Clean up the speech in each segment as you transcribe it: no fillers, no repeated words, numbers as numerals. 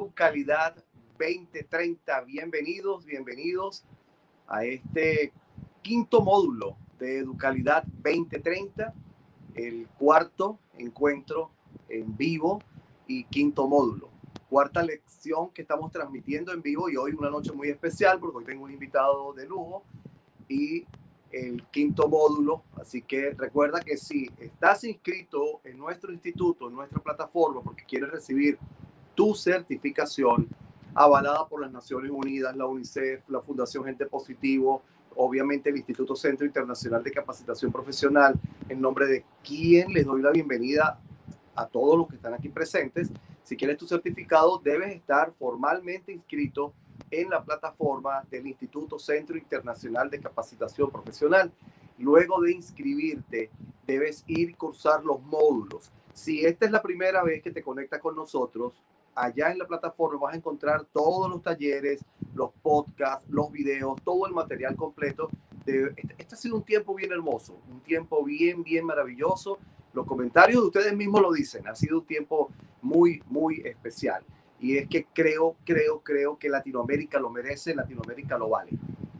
Educalidad 2030. Bienvenidos a este quinto módulo de Educalidad 2030, el cuarto encuentro en vivo y quinto módulo. Cuarta lección que estamos transmitiendo en vivo y hoy una noche muy especial porque hoy tengo un invitado de lujo y el quinto módulo. Así que recuerda que si estás inscrito en nuestro instituto, en nuestra plataforma, porque quieres recibir tu certificación avalada por las Naciones Unidas, la UNICEF, la Fundación Gente Positivo, obviamente el Instituto Centro Internacional de Capacitación Profesional, en nombre de quien les doy la bienvenida a todos los que están aquí presentes. Si quieres tu certificado, debes estar formalmente inscrito en la plataforma del Instituto Centro Internacional de Capacitación Profesional. Luego de inscribirte, debes ir a cursar los módulos. Si esta es la primera vez que te conectas con nosotros, allá en la plataforma vas a encontrar todos los talleres, los podcasts, los videos, todo el material completo. Este ha sido un tiempo bien hermoso, un tiempo bien maravilloso. Los comentarios de ustedes mismos lo dicen, ha sido un tiempo muy especial. Y es que creo que Latinoamérica lo merece, Latinoamérica lo vale.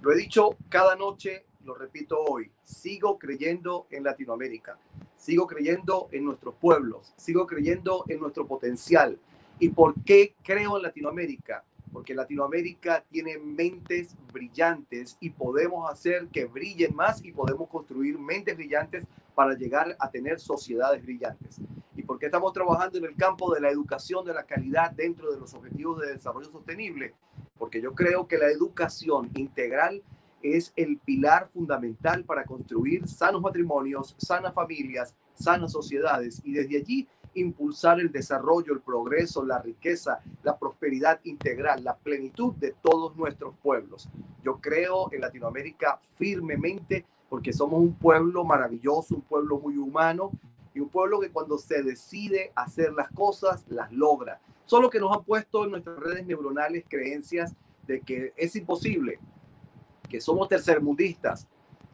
Lo he dicho cada noche, lo repito hoy, sigo creyendo en Latinoamérica, sigo creyendo en nuestros pueblos, sigo creyendo en nuestro potencial. ¿Y por qué creo en Latinoamérica? Porque Latinoamérica tiene mentes brillantes y podemos hacer que brillen más y podemos construir mentes brillantes para llegar a tener sociedades brillantes. ¿Y por qué estamos trabajando en el campo de la educación de la calidad dentro de los objetivos de desarrollo sostenible? Porque yo creo que la educación integral es el pilar fundamental para construir sanos matrimonios, sanas familias, sanas sociedades y desde allí impulsar el desarrollo, el progreso, la riqueza, la prosperidad integral, la plenitud de todos nuestros pueblos. Yo creo en Latinoamérica firmemente porque somos un pueblo maravilloso, un pueblo muy humano y un pueblo que cuando se decide hacer las cosas, las logra. Solo que nos han puesto en nuestras redes neuronales creencias de que es imposible, que somos tercermundistas,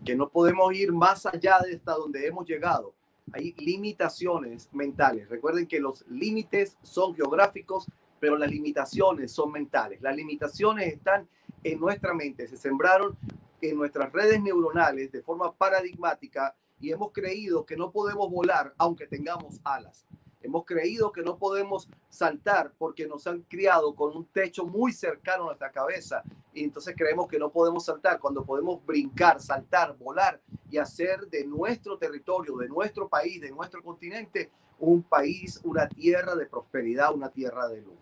que no podemos ir más allá de hasta donde hemos llegado. Hay limitaciones mentales. Recuerden que los límites son geográficos, pero las limitaciones son mentales. Las limitaciones están en nuestra mente, se sembraron en nuestras redes neuronales de forma paradigmática y hemos creído que no podemos volar aunque tengamos alas. Hemos creído que no podemos saltar porque nos han criado con un techo muy cercano a nuestra cabeza y entonces creemos que no podemos saltar cuando podemos brincar, saltar, volar y hacer de nuestro territorio, de nuestro país, de nuestro continente, un país, una tierra de prosperidad, una tierra de lujo.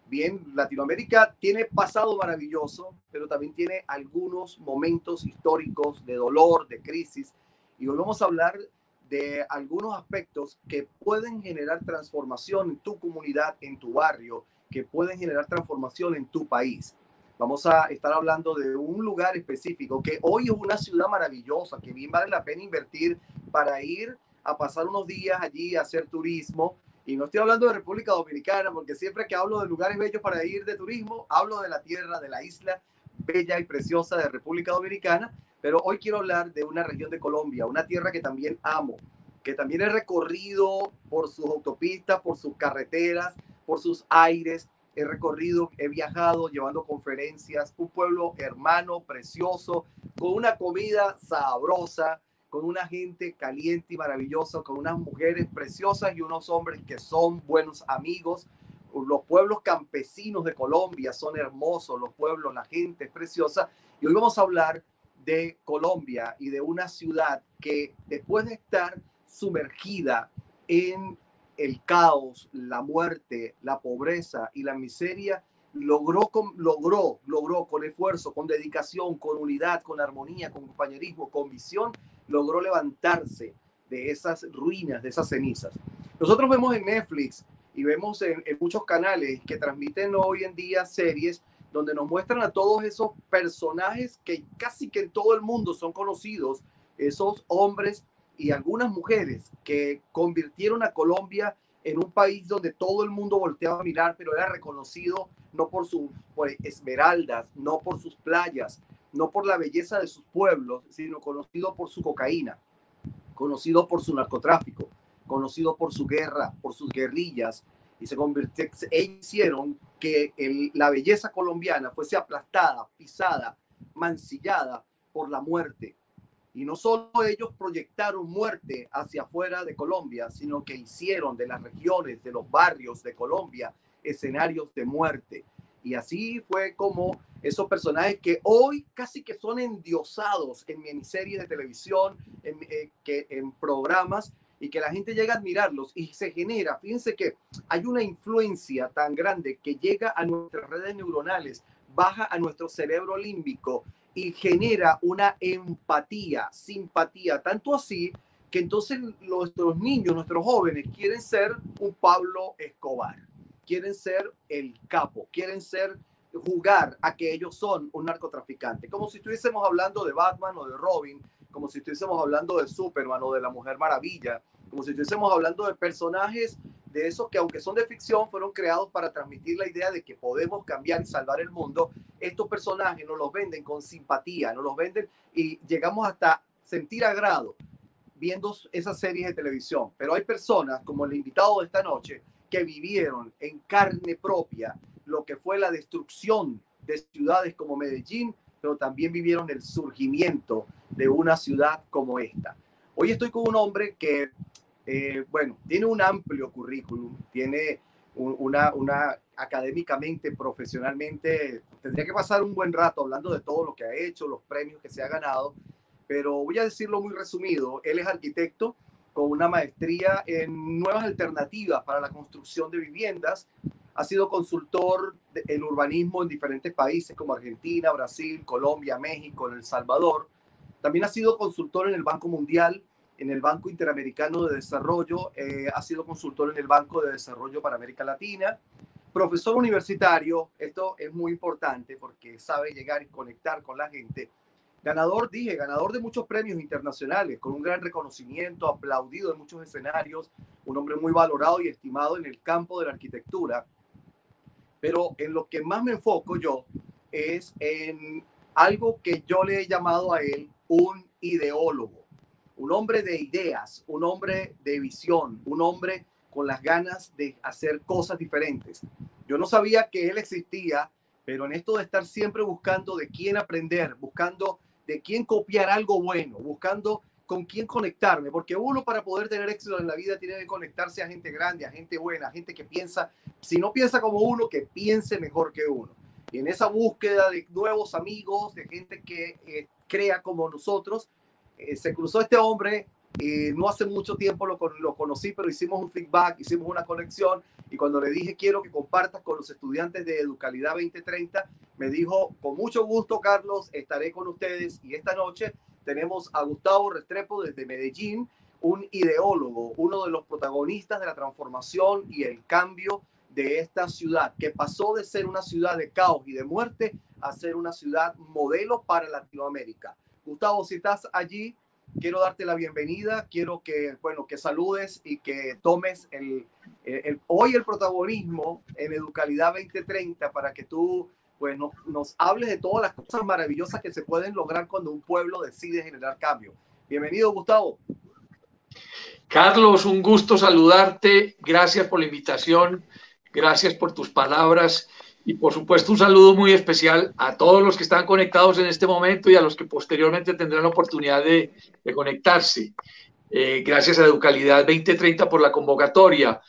Bien, Latinoamérica tiene pasado maravilloso, pero también tiene algunos momentos históricos de dolor, de crisis, y hoy vamos a hablar de algunos aspectos que pueden generar transformación en tu comunidad, en tu barrio, que pueden generar transformación en tu país. Vamos a estar hablando de un lugar específico que hoy es una ciudad maravillosa, que bien vale la pena invertir para ir a pasar unos días allí a hacer turismo. Y no estoy hablando de República Dominicana, porque siempre que hablo de lugares bellos para ir de turismo, hablo de la tierra, de la isla bella y preciosa de República Dominicana. Pero hoy quiero hablar de una región de Colombia, una tierra que también amo, que también he recorrido por sus autopistas, por sus carreteras, por sus aires. He recorrido, he viajado llevando conferencias, un pueblo hermano, precioso, con una comida sabrosa, con una gente caliente y maravillosa, con unas mujeres preciosas y unos hombres que son buenos amigos. Los pueblos campesinos de Colombia son hermosos, los pueblos, la gente es preciosa. Y hoy vamos a hablar de Colombia y de una ciudad que después de estar sumergida en el caos, la muerte, la pobreza y la miseria, logró con esfuerzo, con dedicación, con unidad, con armonía, con compañerismo, con visión, logró levantarse de esas ruinas, de esas cenizas. Nosotros vemos en Netflix y vemos en muchos canales que transmiten hoy en día series donde nos muestran a todos esos personajes que casi que en todo el mundo son conocidos, esos hombres y algunas mujeres que convirtieron a Colombia en un país donde todo el mundo volteaba a mirar, pero era reconocido no por sus esmeraldas, no por sus playas, no por la belleza de sus pueblos, sino conocido por su cocaína, conocido por su narcotráfico, conocido por su guerra, por sus guerrillas, y ellos hicieron que la belleza colombiana fuese aplastada, pisada, mancillada por la muerte. Y no solo ellos proyectaron muerte hacia afuera de Colombia, sino que hicieron de las regiones, de los barrios de Colombia, escenarios de muerte. Y así fue como esos personajes que hoy casi que son endiosados en miniseries de televisión, en programas, y que la gente llega a admirarlos y se genera. Fíjense que hay una influencia tan grande que llega a nuestras redes neuronales, baja a nuestro cerebro límbico y genera una empatía, simpatía, tanto así que entonces nuestros niños, nuestros jóvenes quieren ser un Pablo Escobar, quieren ser el capo, quieren jugar a que ellos son un narcotraficante, como si estuviésemos hablando de Batman o de Robin, como si estuviésemos hablando de Superman o de la Mujer Maravilla, como si estuviésemos hablando de personajes de esos que, aunque son de ficción, fueron creados para transmitir la idea de que podemos cambiar y salvar el mundo. Estos personajes nos los venden con simpatía, nos los venden y llegamos hasta sentir agrado viendo esas series de televisión. Pero hay personas, como el invitado de esta noche, que vivieron en carne propia lo que fue la destrucción de ciudades como Medellín, pero también vivieron el surgimiento de una ciudad como esta. Hoy estoy con un hombre que, bueno, tiene un amplio currículum, tiene una académicamente, profesionalmente, tendría que pasar un buen rato hablando de todo lo que ha hecho, los premios que se ha ganado, pero voy a decirlo muy resumido. Él es arquitecto con una maestría en nuevas alternativas para la construcción de viviendas. Ha sido consultor en urbanismo en diferentes países como Argentina, Brasil, Colombia, México, en El Salvador. También ha sido consultor en el Banco Mundial, en el Banco Interamericano de Desarrollo, ha sido consultor en el Banco de Desarrollo para América Latina, profesor universitario, esto es muy importante porque sabe llegar y conectar con la gente. Ganador de muchos premios internacionales, con un gran reconocimiento, aplaudido en muchos escenarios, un hombre muy valorado y estimado en el campo de la arquitectura. Pero en lo que más me enfoco yo es en algo que yo le he llamado a él un ideólogo, un hombre de ideas, un hombre de visión, un hombre con las ganas de hacer cosas diferentes. Yo no sabía que él existía, pero en esto de estar siempre buscando de quién aprender, buscando de quién copiar algo bueno, buscando con quién conectarme, porque uno, para poder tener éxito en la vida, tiene que conectarse a gente grande, a gente buena, a gente que piensa, si no piensa como uno, que piense mejor que uno. Y en esa búsqueda de nuevos amigos, de gente que crea como nosotros, se cruzó este hombre. No hace mucho tiempo lo conocí, pero hicimos un feedback, hicimos una conexión, y cuando le dije quiero que compartas con los estudiantes de Educalidad 2030, me dijo con mucho gusto, Carlos, estaré con ustedes. Y esta noche tenemos a Gustavo Restrepo desde Medellín, un ideólogo, uno de los protagonistas de la transformación y el cambio de esta ciudad, que pasó de ser una ciudad de caos y de muerte a ser una ciudad modelo para Latinoamérica. Gustavo, si estás allí, quiero darte la bienvenida, quiero que, bueno, que saludes y que tomes hoy el protagonismo en Educalidad 2030 para que tú, pues, nos hables de todas las cosas maravillosas que se pueden lograr cuando un pueblo decide generar cambio. Bienvenido, Gustavo. Carlos, un gusto saludarte. Gracias por la invitación, gracias por tus palabras y, por supuesto, un saludo muy especial a todos los que están conectados en este momento y a los que posteriormente tendrán la oportunidad de conectarse. Gracias a Educalidad 2030 por la convocatoria.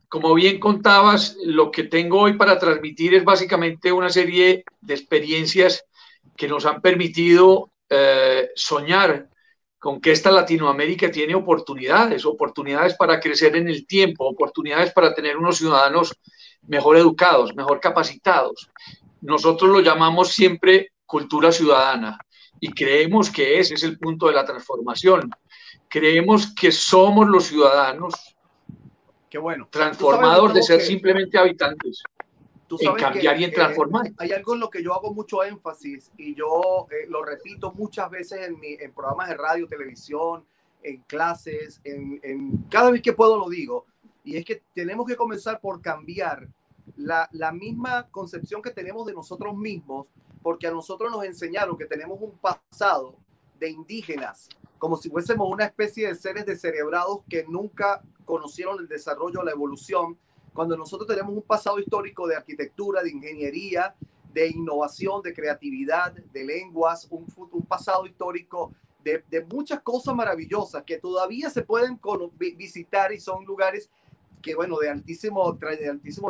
Como bien contabas, lo que tengo hoy para transmitir es básicamente una serie de experiencias que nos han permitido soñar con que esta Latinoamérica tiene oportunidades para crecer en el tiempo, oportunidades para tener unos ciudadanos mejor educados, mejor capacitados. Nosotros lo llamamos siempre cultura ciudadana y creemos que ese es el punto de la transformación. Creemos que somos los ciudadanos transformados de ser simplemente habitantes en cambiar y en transformar. Hay algo en lo que yo hago mucho énfasis y yo lo repito muchas veces en programas de radio, televisión, en clases, cada vez que puedo lo digo, y es que tenemos que comenzar por cambiar la misma concepción que tenemos de nosotros mismos, porque a nosotros nos enseñaron que tenemos un pasado de indígenas, como si fuésemos una especie de seres descerebrados que nunca conocieron el desarrollo, la evolución, cuando nosotros tenemos un pasado histórico de arquitectura, de ingeniería, de innovación, de creatividad, de lenguas, un pasado histórico de muchas cosas maravillosas que todavía se pueden visitar y son lugares que, bueno, de altísimo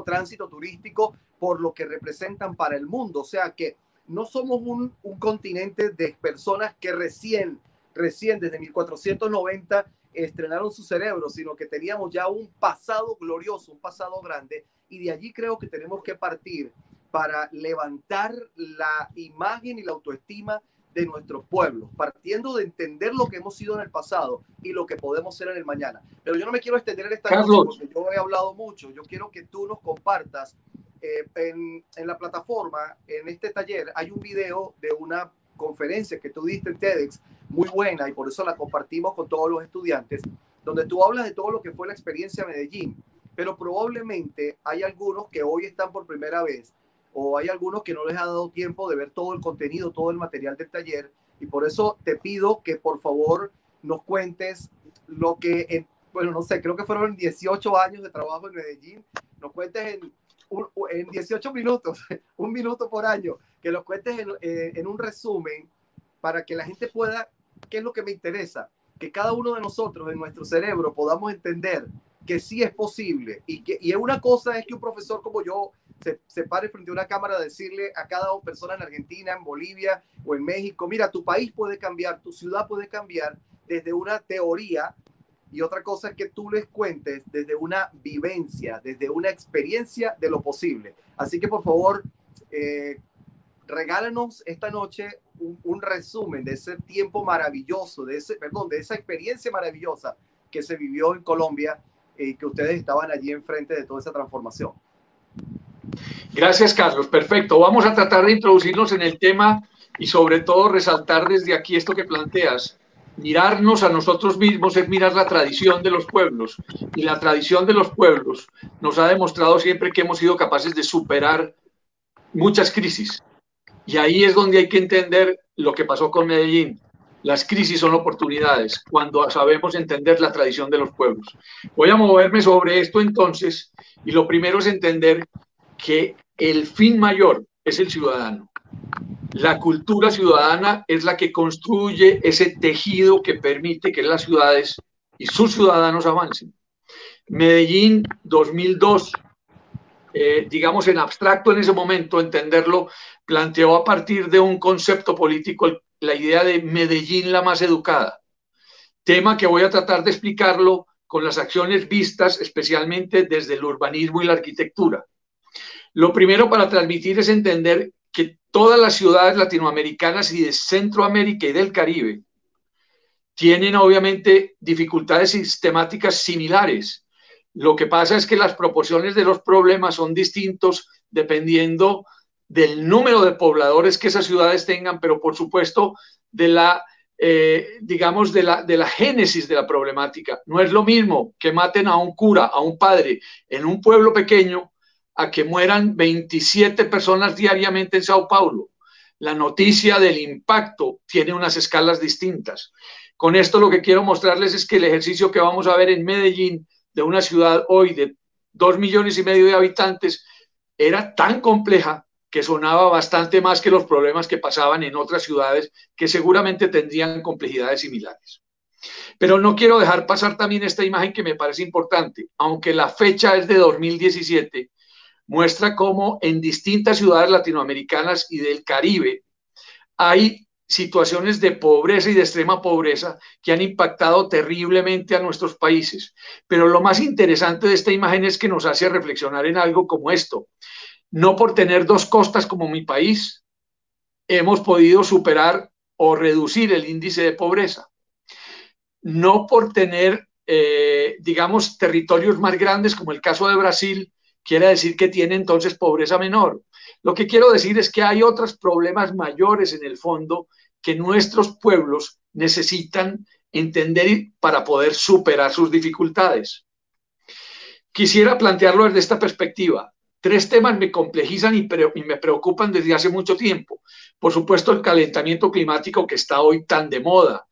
tránsito turístico por lo que representan para el mundo. O sea que no somos un continente de personas que recién desde 1490 estrenaron su cerebro, sino que teníamos ya un pasado glorioso, un pasado grande, y de allí creo que tenemos que partir para levantar la imagen y la autoestima de nuestros pueblos, partiendo de entender lo que hemos sido en el pasado y lo que podemos ser en el mañana. Pero yo no me quiero extender esta noche porque yo he hablado mucho. Yo quiero que tú nos compartas en la plataforma, en este taller, hay un video de una conferencia que tú diste en TEDx, muy buena, y por eso la compartimos con todos los estudiantes, donde tú hablas de todo lo que fue la experiencia Medellín, pero probablemente hay algunos que hoy están por primera vez, o hay algunos que no les ha dado tiempo de ver todo el contenido, todo el material del taller, y por eso te pido que por favor nos cuentes lo que, bueno, no sé, creo que fueron 18 años de trabajo en Medellín, nos cuentes en 18 minutos, un minuto por año, que los cuentes en un resumen para que la gente pueda, ¿qué es lo que me interesa? Que cada uno de nosotros en nuestro cerebro podamos entender que sí es posible y una cosa es que un profesor como yo se pare frente a una cámara a decirle a cada persona en Argentina, en Bolivia o en México, mira, tu país puede cambiar, tu ciudad puede cambiar desde una teoría, y otra cosa es que tú les cuentes desde una vivencia, desde una experiencia de lo posible. Así que por favor, regálanos esta noche un resumen de ese tiempo maravilloso, de esa experiencia maravillosa que se vivió en Colombia y que ustedes estaban allí enfrente de toda esa transformación. Gracias, Carlos. Perfecto. Vamos a tratar de introducirnos en el tema y sobre todo resaltar desde aquí esto que planteas. Mirarnos a nosotros mismos es mirar la tradición de los pueblos, y la tradición de los pueblos nos ha demostrado siempre que hemos sido capaces de superar muchas crisis. Y ahí es donde hay que entender lo que pasó con Medellín. Las crisis son oportunidades cuando sabemos entender la tradición de los pueblos. Voy a moverme sobre esto entonces, y lo primero es entender que el fin mayor es el ciudadano. La cultura ciudadana es la que construye ese tejido que permite que las ciudades y sus ciudadanos avancen. Medellín 2002, digamos en abstracto en ese momento, entenderlo, planteó a partir de un concepto político la idea de Medellín la más educada, tema que voy a tratar de explicarlo con las acciones vistas especialmente desde el urbanismo y la arquitectura. Lo primero para transmitir es entender que todas las ciudades latinoamericanas y de Centroamérica y del Caribe tienen obviamente dificultades sistemáticas similares. Lo que pasa es que las proporciones de los problemas son distintos dependiendo del número de pobladores que esas ciudades tengan, pero por supuesto de la, digamos, de la génesis de la problemática. No es lo mismo que maten a un cura, a un padre en un pueblo pequeño, a que mueran 27 personas diariamente en Sao Paulo. La noticia del impacto tiene unas escalas distintas. Con esto lo que quiero mostrarles es que el ejercicio que vamos a ver en Medellín, de una ciudad hoy de 2,5 millones de habitantes, era tan compleja que sonaba bastante más que los problemas que pasaban en otras ciudades que seguramente tendrían complejidades similares. Pero no quiero dejar pasar también esta imagen que me parece importante. Aunque la fecha es de 2017, muestra cómo en distintas ciudades latinoamericanas y del Caribe hay situaciones de pobreza y de extrema pobreza que han impactado terriblemente a nuestros países. Pero lo más interesante de esta imagen es que nos hace reflexionar en algo como esto. No por tener dos costas como mi país, hemos podido superar o reducir el índice de pobreza. No por tener, digamos, territorios más grandes como el caso de Brasil, quiere decir que tiene entonces pobreza menor. Lo que quiero decir es que hay otros problemas mayores en el fondo que nuestros pueblos necesitan entender para poder superar sus dificultades. Quisiera plantearlo desde esta perspectiva. 3 temas me complejizan y me preocupan desde hace mucho tiempo. Por supuesto, el calentamiento climático que está hoy tan de moda.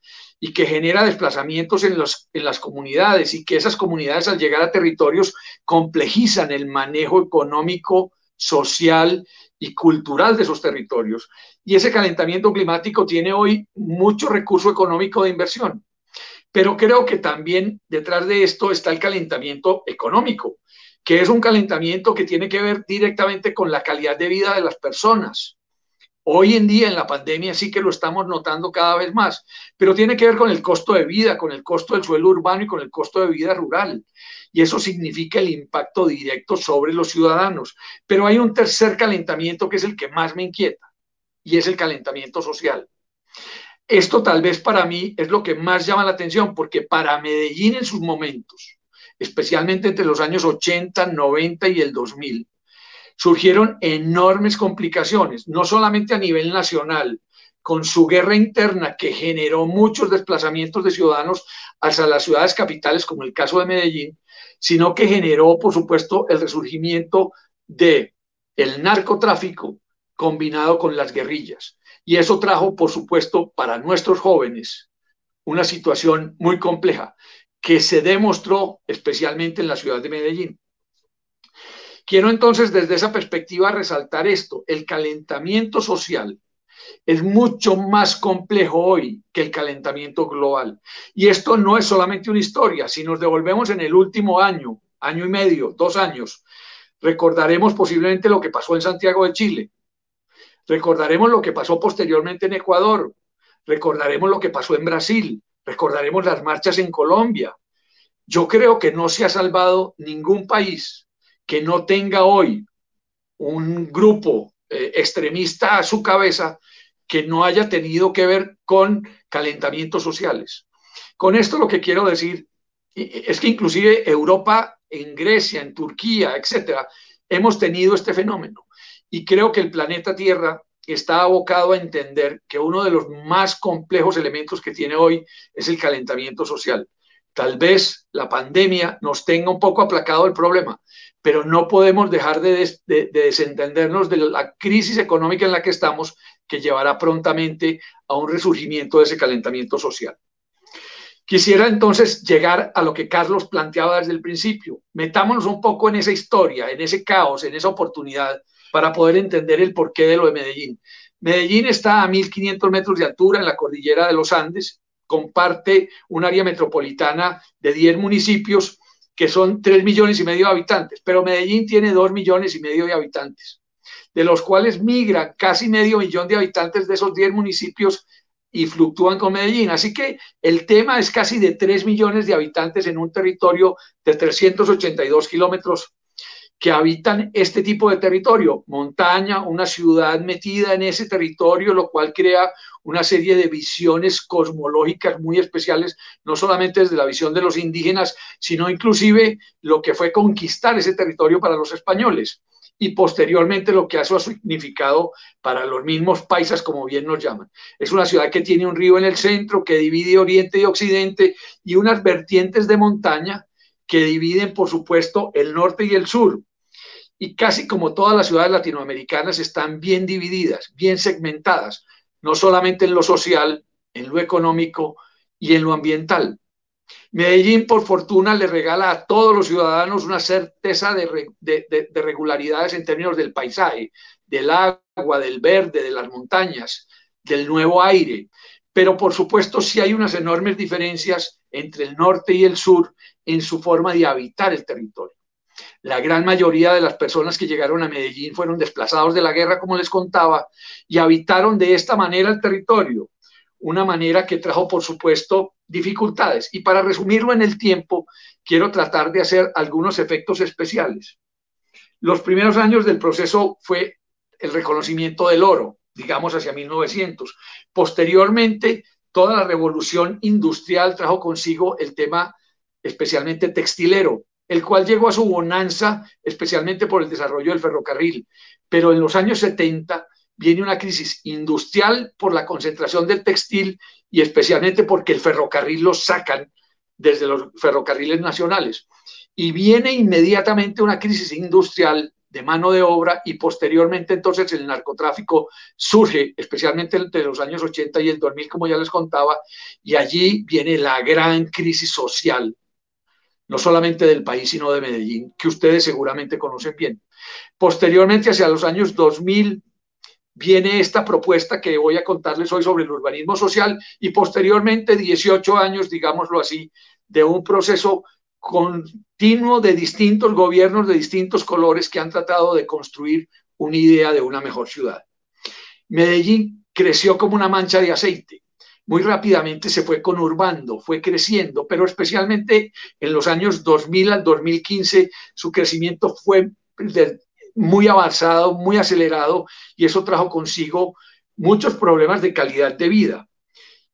y que genera desplazamientos en las comunidades, y que esas comunidades, al llegar a territorios, complejizan el manejo económico, social y cultural de esos territorios. Y ese calentamiento climático tiene hoy mucho recurso económico de inversión. Pero creo que también detrás de esto está el calentamiento económico, que es un calentamiento que tiene que ver directamente con la calidad de vida de las personas. Hoy en día en la pandemia sí que lo estamos notando cada vez más, pero tiene que ver con el costo de vida, con el costo del suelo urbano y con el costo de vida rural. Y eso significa el impacto directo sobre los ciudadanos. Pero hay un tercer calentamiento que es el que más me inquieta, y es el calentamiento social. Esto tal vez para mí es lo que más llama la atención, porque para Medellín en sus momentos, especialmente entre los años 80, 90 y el 2000, surgieron enormes complicaciones, no solamente a nivel nacional, con su guerra interna que generó muchos desplazamientos de ciudadanos hacia las ciudades capitales, como el caso de Medellín, sino que generó, por supuesto, el resurgimiento del narcotráfico combinado con las guerrillas. Y eso trajo, por supuesto, para nuestros jóvenes una situación muy compleja que se demostró especialmente en la ciudad de Medellín. Quiero entonces desde esa perspectiva resaltar esto: el calentamiento social es mucho más complejo hoy que el calentamiento global. Y esto no es solamente una historia. Si nos devolvemos en el último año, año y medio, 2 años, recordaremos posiblemente lo que pasó en Santiago de Chile, recordaremos lo que pasó posteriormente en Ecuador, recordaremos lo que pasó en Brasil, recordaremos las marchas en Colombia. Yo creo que no se ha salvado ningún país que no tenga hoy un grupo extremista a su cabeza que no haya tenido que ver con calentamientos sociales. Con esto lo que quiero decir es que inclusive Europa, en Grecia, en Turquía, etcétera, hemos tenido este fenómeno. Y creo que el planeta Tierra está abocado a entender que uno de los más complejos elementos que tiene hoy es el calentamiento social. Tal vez la pandemia nos tenga un poco aplacado el problema, pero no podemos dejar de desentendernos de la crisis económica en la que estamos, que llevará prontamente a un resurgimiento de ese calentamiento social. Quisiera entonces llegar a lo que Carlos planteaba desde el principio. Metámonos un poco en esa historia, en ese caos, en esa oportunidad, para poder entender el porqué de lo de Medellín. Medellín está a 1.500 metros de altura en la cordillera de los Andes, comparte un área metropolitana de 10 municipios que son 3,5 millones de habitantes, pero Medellín tiene 2,5 millones de habitantes, de los cuales migran casi 0,5 millón de habitantes de esos 10 municipios y fluctúan con Medellín. Así que el tema es casi de 3 millones de habitantes en un territorio de 382 kilómetros que habitan este tipo de territorio, montaña, una ciudad metida en ese territorio, lo cual crea una serie de visiones cosmológicas muy especiales, no solamente desde la visión de los indígenas, sino inclusive lo que fue conquistar ese territorio para los españoles y posteriormente lo que eso ha significado para los mismos paisas, como bien nos llaman. Es una ciudad que tiene un río en el centro, que divide oriente y occidente, y unas vertientes de montaña que dividen, por supuesto, el norte y el sur. Y casi como todas las ciudades latinoamericanas están bien divididas, bien segmentadas, no solamente en lo social, en lo económico y en lo ambiental. Medellín, por fortuna, le regala a todos los ciudadanos una certeza de regularidades en términos del paisaje, del agua, del verde, de las montañas, del nuevo aire. Pero, por supuesto, sí hay unas enormes diferencias entre el norte y el sur en su forma de habitar el territorio. La gran mayoría de las personas que llegaron a Medellín fueron desplazados de la guerra, como les contaba, y habitaron de esta manera el territorio, una manera que trajo, por supuesto, dificultades. Y para resumirlo en el tiempo, quiero tratar de hacer algunos efectos especiales. Los primeros años del proceso fue el reconocimiento del oro, digamos hacia 1900. Posteriormente, toda la revolución industrial trajo consigo el tema especialmente textilero, el cual llegó a su bonanza especialmente por el desarrollo del ferrocarril. Pero en los años 70 viene una crisis industrial por la concentración del textil y especialmente porque el ferrocarril lo sacan desde los ferrocarriles nacionales. Y viene inmediatamente una crisis industrial de mano de obra, y posteriormente entonces el narcotráfico surge, especialmente entre los años 80 y el 2000, como ya les contaba, y allí viene la gran crisis social, no solamente del país, sino de Medellín, que ustedes seguramente conocen bien. Posteriormente, hacia los años 2000, viene esta propuesta que voy a contarles hoy sobre el urbanismo social, y posteriormente 18 años, digámoslo así, de un proceso continuo de distintos gobiernos de distintos colores que han tratado de construir una idea de una mejor ciudad. Medellín creció como una mancha de aceite. Muy rápidamente se fue conurbando, fue creciendo, pero especialmente en los años 2000 al 2015 su crecimiento fue muy avanzado, muy acelerado, y eso trajo consigo muchos problemas de calidad de vida.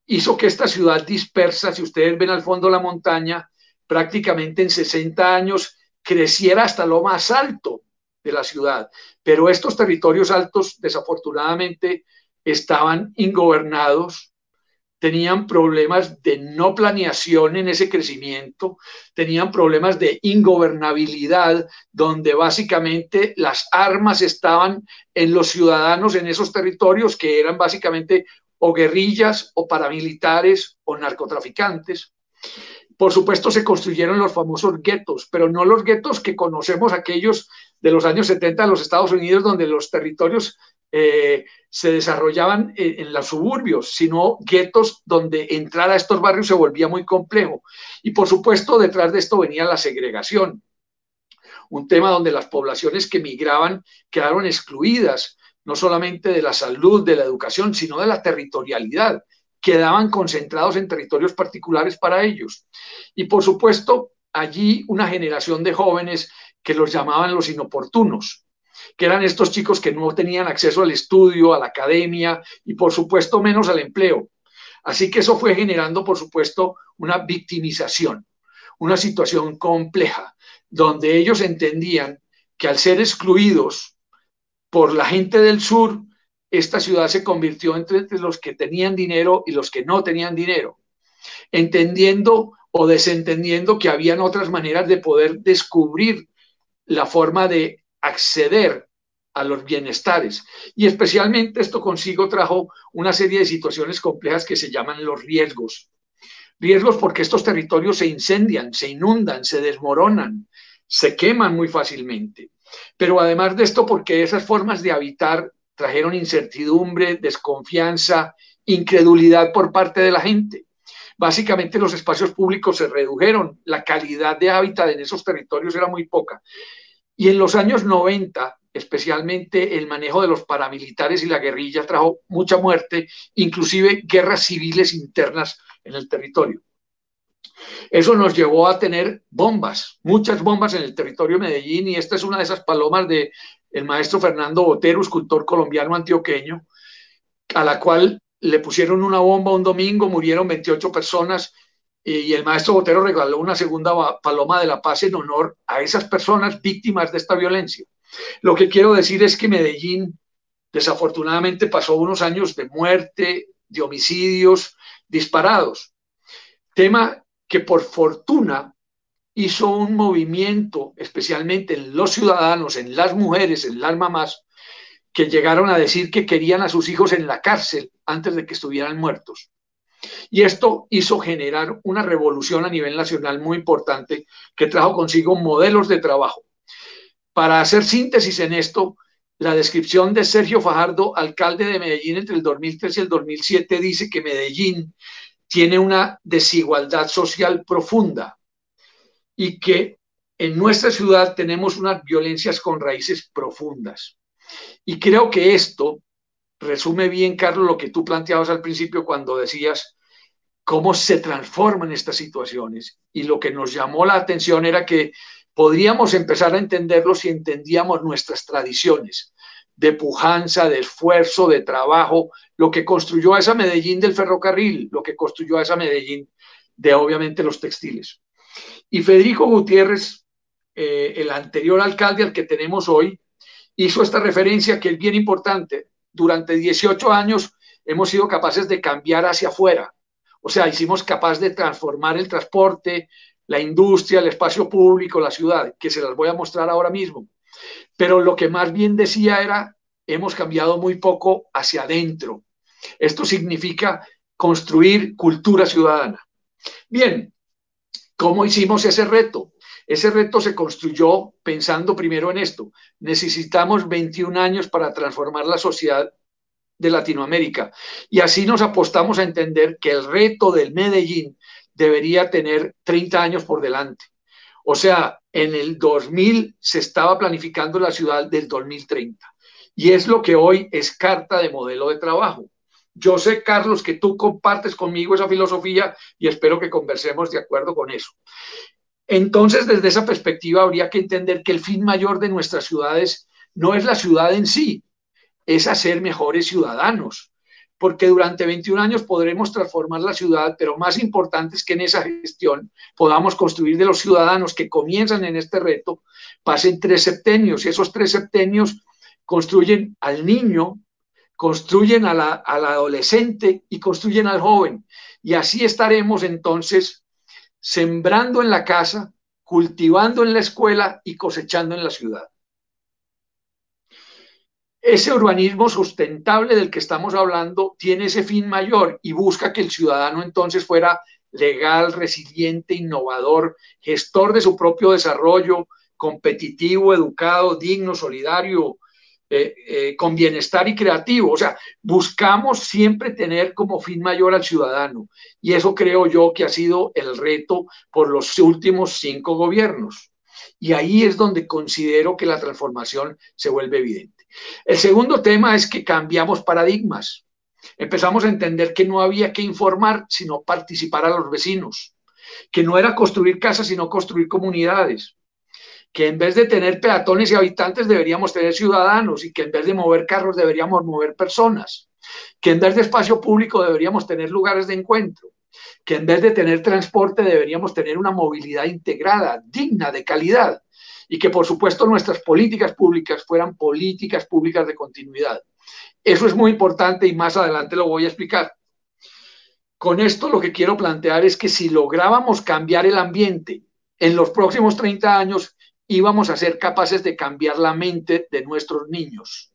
Hizo que esta ciudad dispersa, si ustedes ven al fondo la montaña, prácticamente en 60 años creciera hasta lo más alto de la ciudad. Pero estos territorios altos, desafortunadamente, estaban ingobernados, tenían problemas de no planeación en ese crecimiento, tenían problemas de ingobernabilidad, donde básicamente las armas estaban en los ciudadanos en esos territorios, que eran básicamente o guerrillas o paramilitares o narcotraficantes. Por supuesto, se construyeron los famosos guetos, pero no los guetos que conocemos, aquellos de los años 70 de los Estados Unidos, donde los territorios se desarrollaban en los suburbios, sino guetos donde entrar a estos barrios se volvía muy complejo. Y por supuesto, detrás de esto venía la segregación, un tema donde las poblaciones que migraban quedaron excluidas, no solamente de la salud, de la educación, sino de la territorialidad. Quedaban concentrados en territorios particulares para ellos. Y por supuesto, allí una generación de jóvenes que los llamaban los inoportunos, que eran estos chicos que no tenían acceso al estudio, a la academia y por supuesto menos al empleo. Así que eso fue generando, por supuesto, una victimización, una situación compleja, donde ellos entendían que al ser excluidos por la gente del sur, esta ciudad se convirtió entre los que tenían dinero y los que no tenían dinero, entendiendo o desentendiendo que habían otras maneras de poder descubrir la forma de acceder a los bienestares. Y especialmente esto consigo trajo una serie de situaciones complejas que se llaman los riesgos. Riesgos porque estos territorios se incendian, se inundan, se desmoronan, se queman muy fácilmente. Pero además de esto, porque esas formas de habitar trajeron incertidumbre, desconfianza, incredulidad por parte de la gente. Básicamente los espacios públicos se redujeron, la calidad de hábitat en esos territorios era muy poca. Y en los años 90, especialmente el manejo de los paramilitares y la guerrilla trajo mucha muerte, inclusive guerras civiles internas en el territorio. Eso nos llevó a tener bombas, muchas bombas en el territorio de Medellín, y esta es una de esas palomas del maestro Fernando Botero, escultor colombiano antioqueño, a la cual le pusieron una bomba un domingo, murieron 28 personas, y el maestro Botero regaló una segunda paloma de la paz en honor a esas personas víctimas de esta violencia. Lo que quiero decir es que Medellín desafortunadamente pasó unos años de muerte, de homicidios disparados, tema que por fortuna hizo un movimiento, especialmente en los ciudadanos, en las mujeres, en las mamás, que llegaron a decir que querían a sus hijos en la cárcel antes de que estuvieran muertos. Y esto hizo generar una revolución a nivel nacional muy importante que trajo consigo modelos de trabajo. Para hacer síntesis en esto, la descripción de Sergio Fajardo, alcalde de Medellín entre el 2003 y el 2007, dice que Medellín tiene una desigualdad social profunda y que en nuestra ciudad tenemos unas violencias con raíces profundas. Y creo que esto resume bien, Carlos, lo que tú planteabas al principio cuando decías cómo se transforman estas situaciones. Y lo que nos llamó la atención era que podríamos empezar a entenderlo si entendíamos nuestras tradiciones de pujanza, de esfuerzo, de trabajo, lo que construyó a esa Medellín del ferrocarril, lo que construyó a esa Medellín de obviamente los textiles. Y Federico Gutiérrez, el anterior alcalde al que tenemos hoy, hizo esta referencia que es bien importante. Durante 18 años hemos sido capaces de cambiar hacia afuera. O sea, hicimos capaz de transformar el transporte, la industria, el espacio público, la ciudad, que se las voy a mostrar ahora mismo. pero lo que más bien decía era, hemos cambiado muy poco hacia adentro. Esto significa construir cultura ciudadana. Bien, ¿cómo hicimos ese reto? Ese reto se construyó pensando primero en esto. Necesitamos 21 años para transformar la sociedad de Latinoamérica. Y así nos apostamos a entender que el reto del Medellín debería tener 30 años por delante. O sea, en el 2000 se estaba planificando la ciudad del 2030. Y es lo que hoy es carta de modelo de trabajo. Yo sé, Carlos, que tú compartes conmigo esa filosofía y espero que conversemos de acuerdo con eso. Entonces, desde esa perspectiva, habría que entender que el fin mayor de nuestras ciudades no es la ciudad en sí, es hacer mejores ciudadanos, porque durante 21 años podremos transformar la ciudad, pero más importante es que en esa gestión podamos construir de los ciudadanos que comienzan en este reto, pasen 3 septenios, y esos 3 septenios construyen al niño, construyen al adolescente y construyen al joven. Y así estaremos entonces sembrando en la casa, cultivando en la escuela y cosechando en la ciudad. Ese urbanismo sustentable del que estamos hablando tiene ese fin mayor y busca que el ciudadano entonces fuera legal, resiliente, innovador, gestor de su propio desarrollo, competitivo, educado, digno, solidario, con bienestar y creativo. O sea, buscamos siempre tener como fin mayor al ciudadano y eso creo yo que ha sido el reto por los últimos 5 gobiernos. Y ahí es donde considero que la transformación se vuelve evidente. El segundo tema es que cambiamos paradigmas. Empezamos a entender que no había que informar, sino participar a los vecinos, que no era construir casas, sino construir comunidades, que en vez de tener peatones y habitantes deberíamos tener ciudadanos y que en vez de mover carros deberíamos mover personas, que en vez de espacio público deberíamos tener lugares de encuentro, que en vez de tener transporte deberíamos tener una movilidad integrada, digna, de calidad, y que por supuesto nuestras políticas públicas fueran políticas públicas de continuidad. Eso es muy importante y más adelante lo voy a explicar. Con esto lo que quiero plantear es que si lográbamos cambiar el ambiente en los próximos 30 años, íbamos a ser capaces de cambiar la mente de nuestros niños.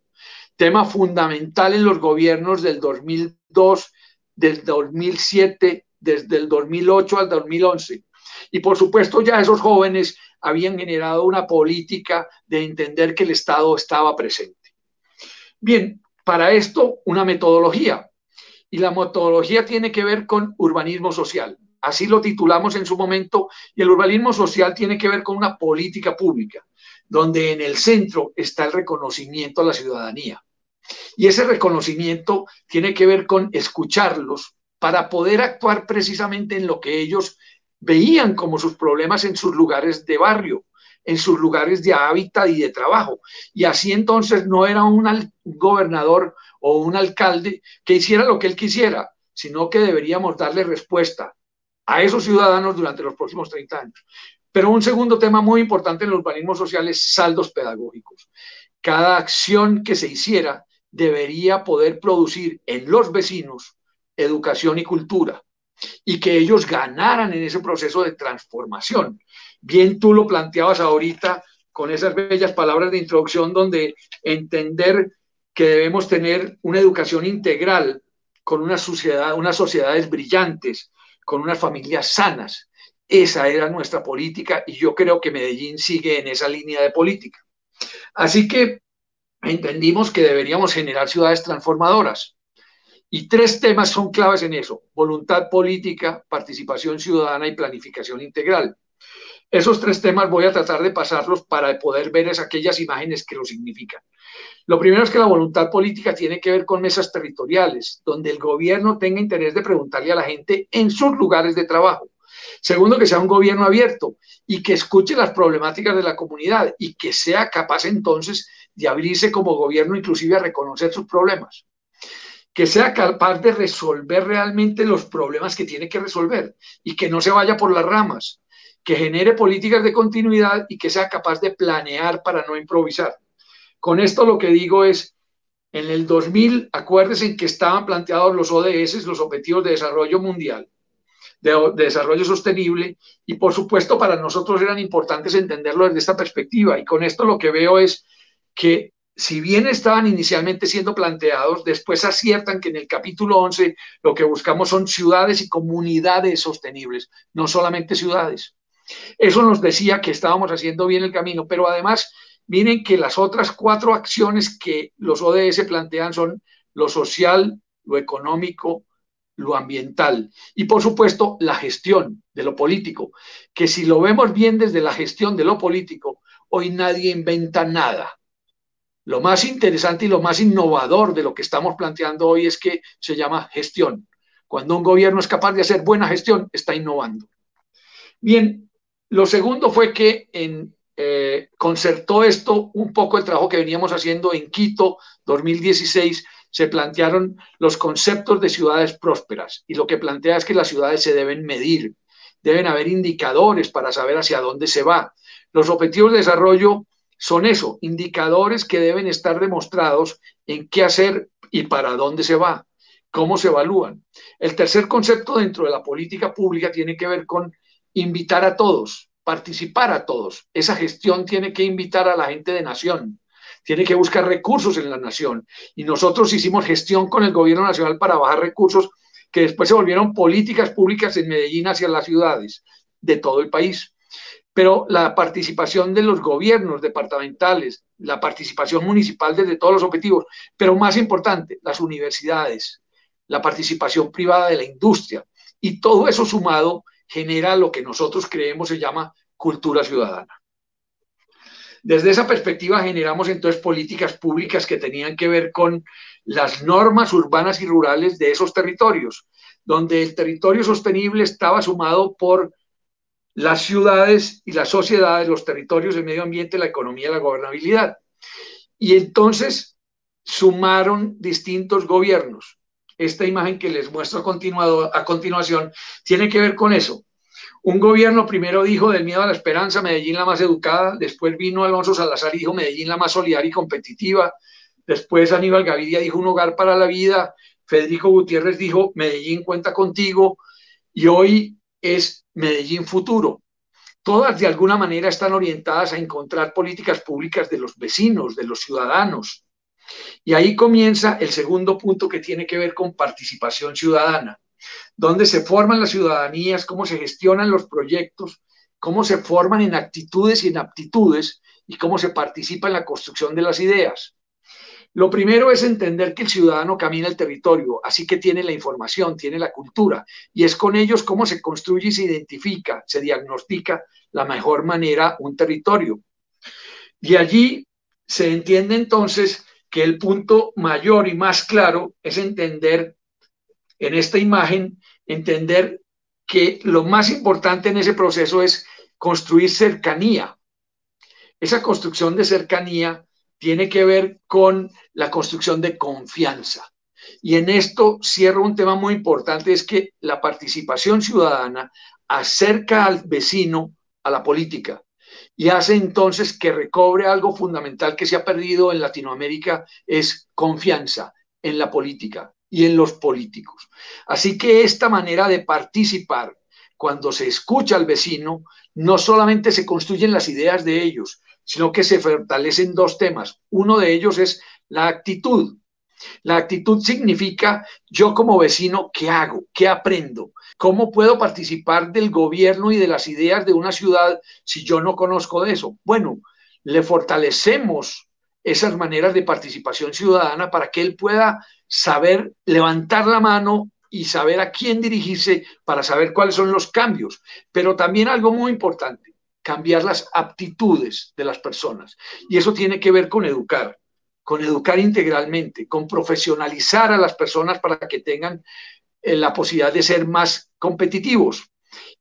Tema fundamental en los gobiernos del 2002, del 2007, desde el 2008 al 2011. Y por supuesto ya esos jóvenes habían generado una política de entender que el Estado estaba presente. Bien, para esto una metodología. Y la metodología tiene que ver con urbanismo social. Así lo titulamos en su momento, y el urbanismo social tiene que ver con una política pública, donde en el centro está el reconocimiento a la ciudadanía. Y ese reconocimiento tiene que ver con escucharlos para poder actuar precisamente en lo que ellos veían como sus problemas en sus lugares de barrio, en sus lugares de hábitat y de trabajo. Y así entonces no era un gobernador o un alcalde que hiciera lo que él quisiera, sino que deberíamos darle respuesta a esos ciudadanos durante los próximos 30 años. Pero un segundo tema muy importante en el urbanismo social es saldos pedagógicos. Cada acción que se hiciera debería poder producir en los vecinos educación y cultura y que ellos ganaran en ese proceso de transformación. Bien, tú lo planteabas ahorita con esas bellas palabras de introducción donde entender que debemos tener una educación integral con una sociedad, unas sociedades brillantes, con unas familias sanas. Esa era nuestra política y yo creo que Medellín sigue en esa línea de política. Así que entendimos que deberíamos generar ciudades transformadoras. Y 3 temas son claves en eso: voluntad política, participación ciudadana y planificación integral. Esos 3 temas voy a tratar de pasarlos para poder ver aquellas imágenes que lo significan. Lo primero es que la voluntad política tiene que ver con mesas territoriales, donde el gobierno tenga interés de preguntarle a la gente en sus lugares de trabajo. Segundo, que sea un gobierno abierto y que escuche las problemáticas de la comunidad y que sea capaz entonces de abrirse como gobierno inclusive a reconocer sus problemas. Que sea capaz de resolver realmente los problemas que tiene que resolver y que no se vaya por las ramas, que genere políticas de continuidad y que sea capaz de planear para no improvisar. Con esto lo que digo es, en el 2000, acuérdense que estaban planteados los ODS, los Objetivos de Desarrollo Mundial, de desarrollo sostenible, y por supuesto para nosotros eran importantes entenderlo desde esta perspectiva, y con esto lo que veo es que si bien estaban inicialmente siendo planteados, después aciertan que en el capítulo 11 lo que buscamos son ciudades y comunidades sostenibles, no solamente ciudades. Eso nos decía que estábamos haciendo bien el camino, pero además miren que las otras 4 acciones que los ODS plantean son lo social, lo económico, lo ambiental y por supuesto la gestión de lo político, que si lo vemos bien desde la gestión de lo político, hoy nadie inventa nada. Lo más interesante y lo más innovador de lo que estamos planteando hoy es que se llama gestión. Cuando un gobierno es capaz de hacer buena gestión, está innovando. Bien, lo segundo fue que concertó esto un poco el trabajo que veníamos haciendo en Quito 2016, se plantearon los conceptos de ciudades prósperas y lo que plantea es que las ciudades se deben medir, deben haber indicadores para saber hacia dónde se va. Los objetivos de desarrollo son eso, indicadores que deben estar demostrados en qué hacer y para dónde se va, cómo se evalúan. El tercer concepto dentro de la política pública tiene que ver con invitar a todos, participar a todos. Esa gestión tiene que invitar a la gente de nación, tiene que buscar recursos en la nación. Y nosotros hicimos gestión con el gobierno nacional para bajar recursos que después se volvieron políticas públicas en Medellín hacia las ciudades de todo el país. Pero la participación de los gobiernos departamentales, la participación municipal desde todos los objetivos, pero más importante, las universidades, la participación privada de la industria, y todo eso sumado genera lo que nosotros creemos se llama cultura ciudadana. Desde esa perspectiva generamos entonces políticas públicas que tenían que ver con las normas urbanas y rurales de esos territorios, donde el territorio sostenible estaba sumado por las ciudades y las sociedades, los territorios, el medio ambiente, la economía, la gobernabilidad. Y entonces sumaron distintos gobiernos. Esta imagen que les muestro a continuación tiene que ver con eso. Un gobierno primero dijo del miedo a la esperanza, Medellín la más educada, después vino Alonso Salazar y dijo Medellín la más solidaria y competitiva, después Aníbal Gaviria dijo un hogar para la vida, Federico Gutiérrez dijo Medellín cuenta contigo, y hoy es Medellín futuro. Todas de alguna manera están orientadas a encontrar políticas públicas de los vecinos, de los ciudadanos. Y ahí comienza el segundo punto que tiene que ver con participación ciudadana, donde se forman las ciudadanías, cómo se gestionan los proyectos, cómo se forman en actitudes y en aptitudes y cómo se participa en la construcción de las ideas. Lo primero es entender que el ciudadano camina el territorio, así que tiene la información, tiene la cultura, y es con ellos cómo se construye y se identifica, se diagnostica la mejor manera un territorio. De allí se entiende entonces que el punto mayor y más claro es entender en esta imagen, entender que lo más importante en ese proceso es construir cercanía. Esa construcción de cercanía tiene que ver con la construcción de confianza. Y en esto cierro un tema muy importante, es que la participación ciudadana acerca al vecino a la política y hace entonces que recobre algo fundamental que se ha perdido en Latinoamérica, es confianza en la política y en los políticos. Así que esta manera de participar, cuando se escucha al vecino, no solamente se construyen las ideas de ellos, sino que se fortalecen dos temas. Uno de ellos es la actitud. La actitud significa yo como vecino, ¿qué hago? ¿Qué aprendo? ¿Cómo puedo participar del gobierno y de las ideas de una ciudad si yo no conozco de eso? Bueno, le fortalecemos esas maneras de participación ciudadana para que él pueda saber levantar la mano y saber a quién dirigirse para saber cuáles son los cambios. Pero también algo muy importante, cambiar las aptitudes de las personas. Y eso tiene que ver con educar integralmente, con profesionalizar a las personas para que tengan la posibilidad de ser más competitivos.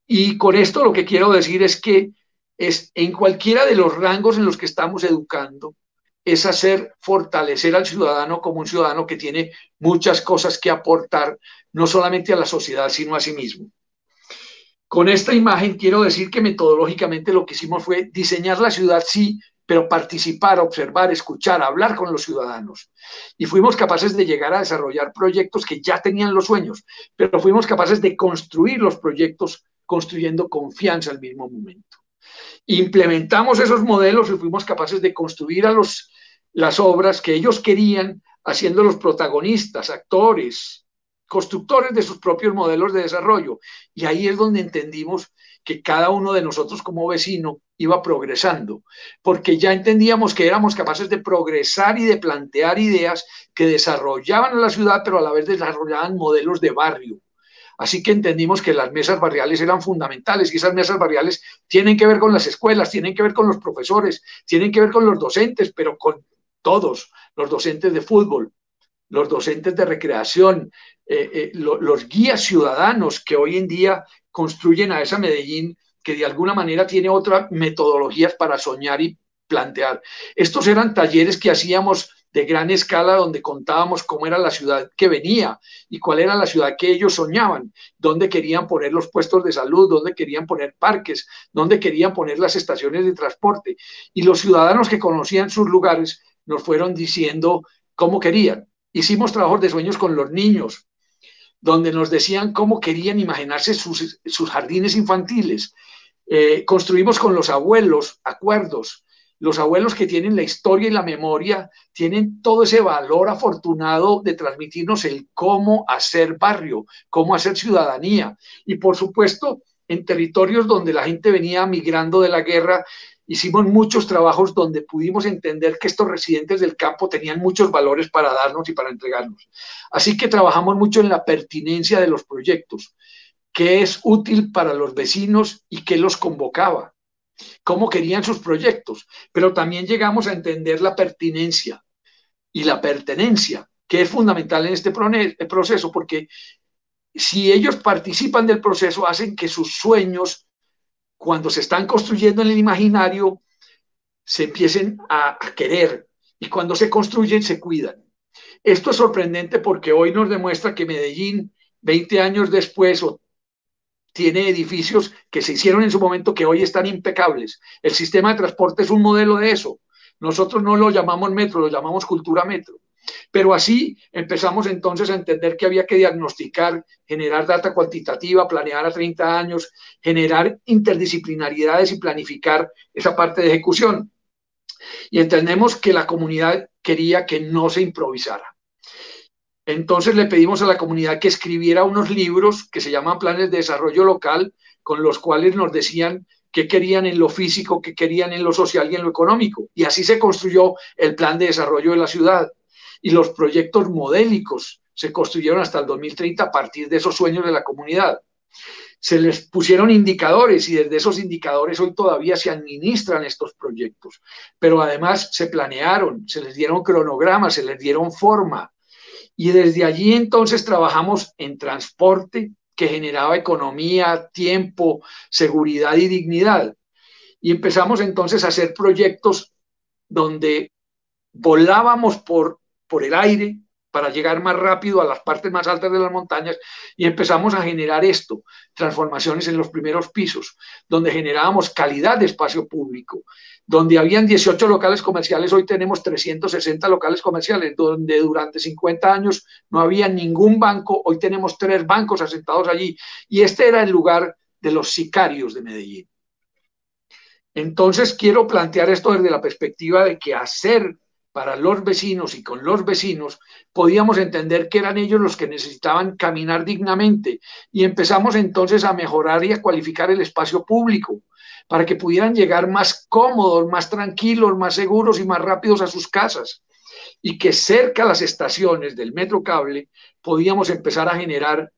Y con esto lo que quiero decir es que es en cualquiera de los rangos en los que estamos educando, es fortalecer al ciudadano como un ciudadano que tiene muchas cosas que aportar, no solamente a la sociedad, sino a sí mismo. Con esta imagen quiero decir que metodológicamente lo que hicimos fue diseñar la ciudad, sí, pero participar, observar, escuchar, hablar con los ciudadanos. Y fuimos capaces de llegar a desarrollar proyectos que ya tenían los sueños, pero fuimos capaces de construir los proyectos construyendo confianza al mismo momento. Implementamos esos modelos y fuimos capaces de construir las obras que ellos querían, haciéndolos protagonistas, actores, constructores de sus propios modelos de desarrollo. Y ahí es donde entendimos que cada uno de nosotros como vecino iba progresando, porque ya entendíamos que éramos capaces de progresar y de plantear ideas que desarrollaban a la ciudad, pero a la vez desarrollaban modelos de barrio. Así que entendimos que las mesas barriales eran fundamentales y esas mesas barriales tienen que ver con las escuelas, tienen que ver con los profesores, tienen que ver con los docentes, pero con todos, los docentes de fútbol, los docentes de recreación, los guías ciudadanos que hoy en día construyen a esa Medellín que de alguna manera tiene otras metodologías para soñar y plantear. Estos eran talleres que hacíamos de gran escala donde contábamos cómo era la ciudad que venía y cuál era la ciudad que ellos soñaban, dónde querían poner los puestos de salud, dónde querían poner parques, dónde querían poner las estaciones de transporte. Y los ciudadanos que conocían sus lugares nos fueron diciendo cómo querían. Hicimos trabajos de sueños con los niños, donde nos decían cómo querían imaginarse sus jardines infantiles. Construimos con los abuelos acuerdos. Los abuelos que tienen la historia y la memoria tienen todo ese valor afortunado de transmitirnos el cómo hacer barrio, cómo hacer ciudadanía. Y por supuesto, en territorios donde la gente venía migrando de la guerra, hicimos muchos trabajos donde pudimos entender que estos residentes del campo tenían muchos valores para darnos y para entregarnos. Así que trabajamos mucho en la pertinencia de los proyectos, qué es útil para los vecinos y qué los convocaba, cómo querían sus proyectos, pero también llegamos a entender la pertinencia y la pertenencia, que es fundamental en este proceso, porque si ellos participan del proceso, hacen que sus sueños, cuando se están construyendo en el imaginario, se empiecen a querer, y cuando se construyen, se cuidan. Esto es sorprendente porque hoy nos demuestra que Medellín, 20 años después, tiene edificios que se hicieron en su momento que hoy están impecables. El sistema de transporte es un modelo de eso. Nosotros no lo llamamos metro, lo llamamos cultura metro. Pero así empezamos entonces a entender que había que diagnosticar, generar data cuantitativa, planear a 30 años, generar interdisciplinariedades y planificar esa parte de ejecución. Y entendemos que la comunidad quería que no se improvisara. Entonces le pedimos a la comunidad que escribiera unos libros que se llaman planes de desarrollo local, con los cuales nos decían qué querían en lo físico, qué querían en lo social y en lo económico. Y así se construyó el plan de desarrollo de la ciudad. Y los proyectos modélicos se construyeron hasta el 2030 a partir de esos sueños de la comunidad. Se les pusieron indicadores y desde esos indicadores hoy todavía se administran estos proyectos. Pero además se planearon, se les dieron cronogramas, se les dieron forma. Y desde allí entonces trabajamos en transporte que generaba economía, tiempo, seguridad y dignidad. Y empezamos entonces a hacer proyectos donde volábamos por el aire para llegar más rápido a las partes más altas de las montañas y empezamos a generar esto, transformaciones en los primeros pisos, donde generábamos calidad de espacio público, donde habían 18 locales comerciales, hoy tenemos 360 locales comerciales, donde durante 50 años no había ningún banco, hoy tenemos 3 bancos asentados allí, y este era el lugar de los sicarios de Medellín. Entonces quiero plantear esto desde la perspectiva de que hacer para los vecinos y con los vecinos, podíamos entender que eran ellos los que necesitaban caminar dignamente y empezamos entonces a mejorar y a cualificar el espacio público para que pudieran llegar más cómodos, más tranquilos, más seguros y más rápidos a sus casas y que cerca a las estaciones del Metro Cable podíamos empezar a generar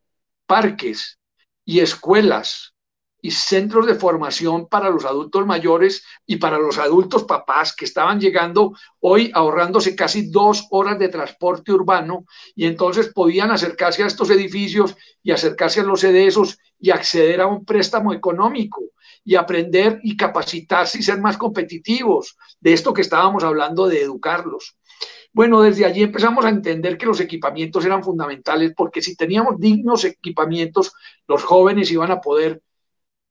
parques y escuelas y centros de formación para los adultos mayores y para los adultos papás que estaban llegando hoy ahorrándose casi 2 horas de transporte urbano y entonces podían acercarse a estos edificios y acercarse a los CDESOS y acceder a un préstamo económico y aprender y capacitarse y ser más competitivos de esto que estábamos hablando de educarlos. Bueno, desde allí empezamos a entender que los equipamientos eran fundamentales porque si teníamos dignos equipamientos, los jóvenes iban a poder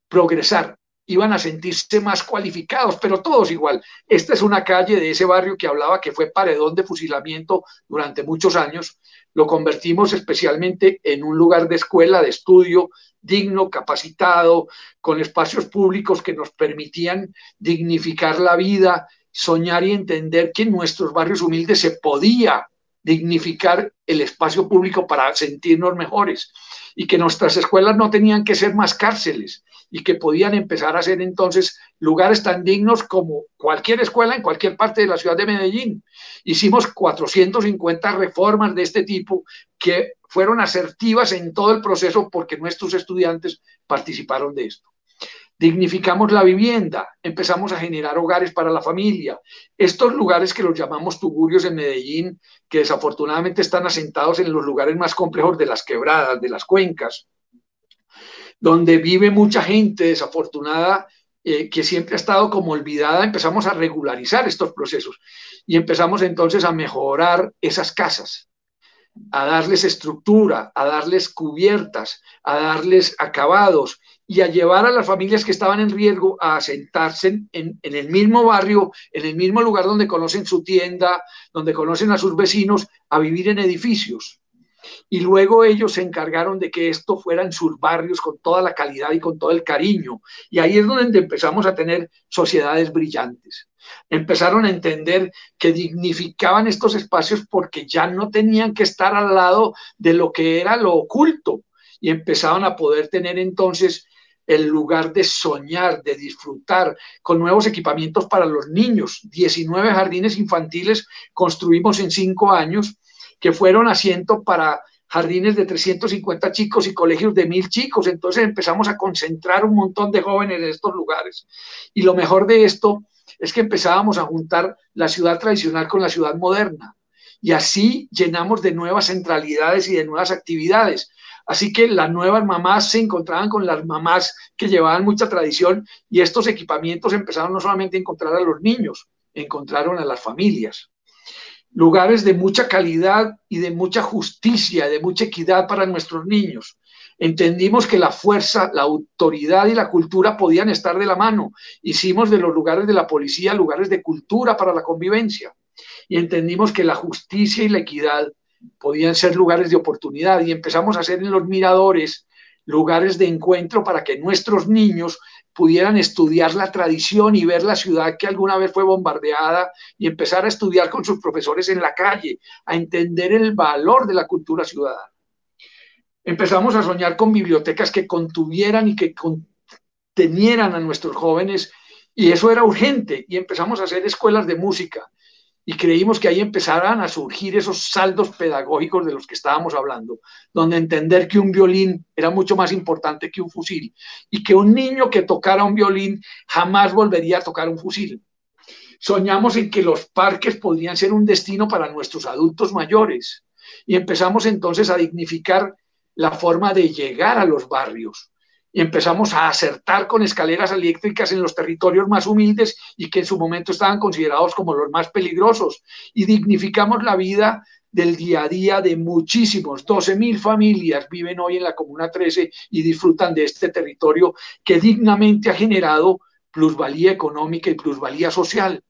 progresar iban a sentirse más cualificados, pero todos igual. Esta es una calle de ese barrio que hablaba que fue paredón de fusilamiento durante muchos años. Lo convertimos especialmente en un lugar de escuela, de estudio, digno, capacitado, con espacios públicos que nos permitían dignificar la vida, soñar y entender que en nuestros barrios humildes se podía dignificar el espacio público para sentirnos mejores y que nuestras escuelas no tenían que ser más cárceles y que podían empezar a ser entonces lugares tan dignos como cualquier escuela en cualquier parte de la ciudad de Medellín. Hicimos 450 reformas de este tipo que fueron asertivas en todo el proceso porque nuestros estudiantes participaron de esto. Dignificamos la vivienda, empezamos a generar hogares para la familia. Estos lugares que los llamamos tugurios en Medellín, que desafortunadamente están asentados en los lugares más complejos de las quebradas, de las cuencas, donde vive mucha gente desafortunada que siempre ha estado como olvidada, empezamos a regularizar estos procesos y empezamos entonces a mejorar esas casas, a darles estructura, a darles cubiertas, a darles acabados y a llevar a las familias que estaban en riesgo a asentarse en el mismo barrio, en el mismo lugar donde conocen su tienda, donde conocen a sus vecinos, a vivir en edificios. Y luego ellos se encargaron de que esto fuera en sus barrios con toda la calidad y con todo el cariño. Y ahí es donde empezamos a tener sociedades brillantes. Empezaron a entender que dignificaban estos espacios porque ya no tenían que estar al lado de lo que era lo oculto. Y empezaban a poder tener entonces el lugar de soñar, de disfrutar, con nuevos equipamientos para los niños. 19 jardines infantiles construimos en 5 años, que fueron asiento para jardines de 350 chicos y colegios de 1000 chicos. Entonces empezamos a concentrar un montón de jóvenes en estos lugares. Y lo mejor de esto es que empezábamos a juntar la ciudad tradicional con la ciudad moderna. Y así llenamos de nuevas centralidades y de nuevas actividades. Así que las nuevas mamás se encontraban con las mamás que llevaban mucha tradición y estos equipamientos empezaron no solamente a encontrar a los niños, encontraron a las familias. Lugares de mucha calidad y de mucha justicia, de mucha equidad para nuestros niños. Entendimos que la fuerza, la autoridad y la cultura podían estar de la mano. Hicimos de los lugares de la policía lugares de cultura para la convivencia. Y entendimos que la justicia y la equidad podían ser lugares de oportunidad. Y empezamos a hacer en los miradores lugares de encuentro para que nuestros niños pudieran estudiar la tradición y ver la ciudad que alguna vez fue bombardeada y empezar a estudiar con sus profesores en la calle, a entender el valor de la cultura ciudadana. Empezamos a soñar con bibliotecas que contuvieran y que contenieran a nuestros jóvenes y eso era urgente y empezamos a hacer escuelas de música y creímos que ahí empezaran a surgir esos saldos pedagógicos de los que estábamos hablando, donde entender que un violín era mucho más importante que un fusil y que un niño que tocara un violín jamás volvería a tocar un fusil. Soñamos en que los parques podrían ser un destino para nuestros adultos mayores y empezamos entonces a dignificar la forma de llegar a los barrios. Y empezamos a acertar con escaleras eléctricas en los territorios más humildes y que en su momento estaban considerados como los más peligrosos. Y dignificamos la vida del día a día de muchísimos. 12.000 familias viven hoy en la Comuna 13 y disfrutan de este territorio que dignamente ha generado plusvalía económica y plusvalía social.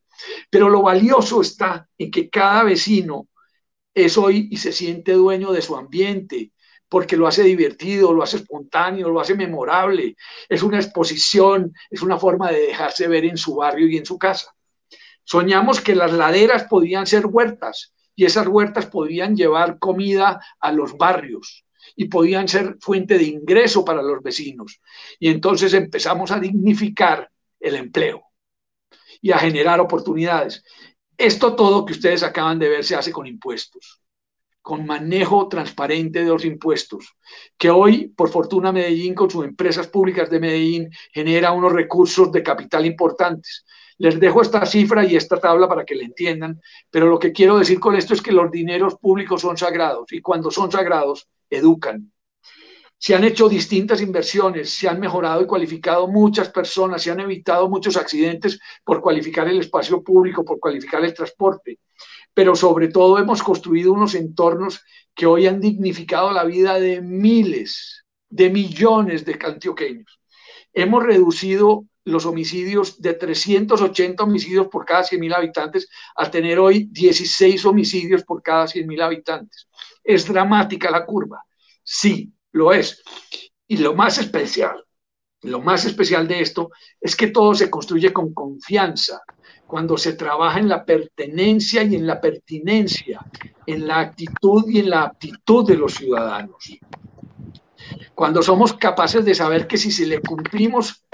Pero lo valioso está en que cada vecino es hoy y se siente dueño de su ambiente, porque lo hace divertido, lo hace espontáneo, lo hace memorable. Es una exposición, es una forma de dejarse ver en su barrio y en su casa. Soñamos que las laderas podían ser huertas y esas huertas podían llevar comida a los barrios y podían ser fuente de ingreso para los vecinos. Y entonces empezamos a dignificar el empleo y a generar oportunidades. Esto todo que ustedes acaban de ver se hace con impuestos, con manejo transparente de los impuestos, que hoy, por fortuna, Medellín, con sus empresas públicas de Medellín, genera unos recursos de capital importantes. Les dejo esta cifra y esta tabla para que la entiendan, pero lo que quiero decir con esto es que los dineros públicos son sagrados y cuando son sagrados, educan. Se han hecho distintas inversiones, se han mejorado y cualificado muchas personas, se han evitado muchos accidentes por cualificar el espacio público, por cualificar el transporte, pero sobre todo hemos construido unos entornos que hoy han dignificado la vida de miles, de millones de antioqueños. Hemos reducido los homicidios de 380 homicidios por cada 100.000 habitantes a tener hoy 16 homicidios por cada 100.000 habitantes. ¿Es dramática la curva? Sí, lo es. Y lo más especial de esto es que todo se construye con confianza, cuando se trabaja en la pertenencia y en la pertinencia, en la actitud y en la aptitud de los ciudadanos. Cuando somos capaces de saber que si se le cumplimos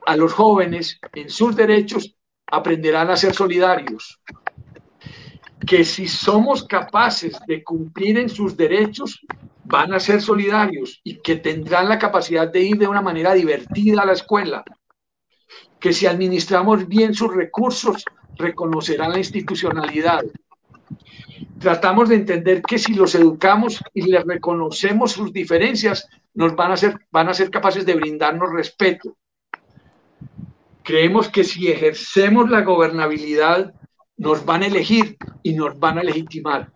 a los jóvenes en sus derechos, aprenderán a ser solidarios. Que si somos capaces de cumplir en sus derechos, van a ser solidarios y que tendrán la capacidad de ir de una manera divertida a la escuela. Que si administramos bien sus recursos, reconocerán la institucionalidad. Tratamos de entender que si los educamos y les reconocemos sus diferencias, van a ser capaces de brindarnos respeto. Creemos que si ejercemos la gobernabilidad, nos van a elegir y nos van a legitimar.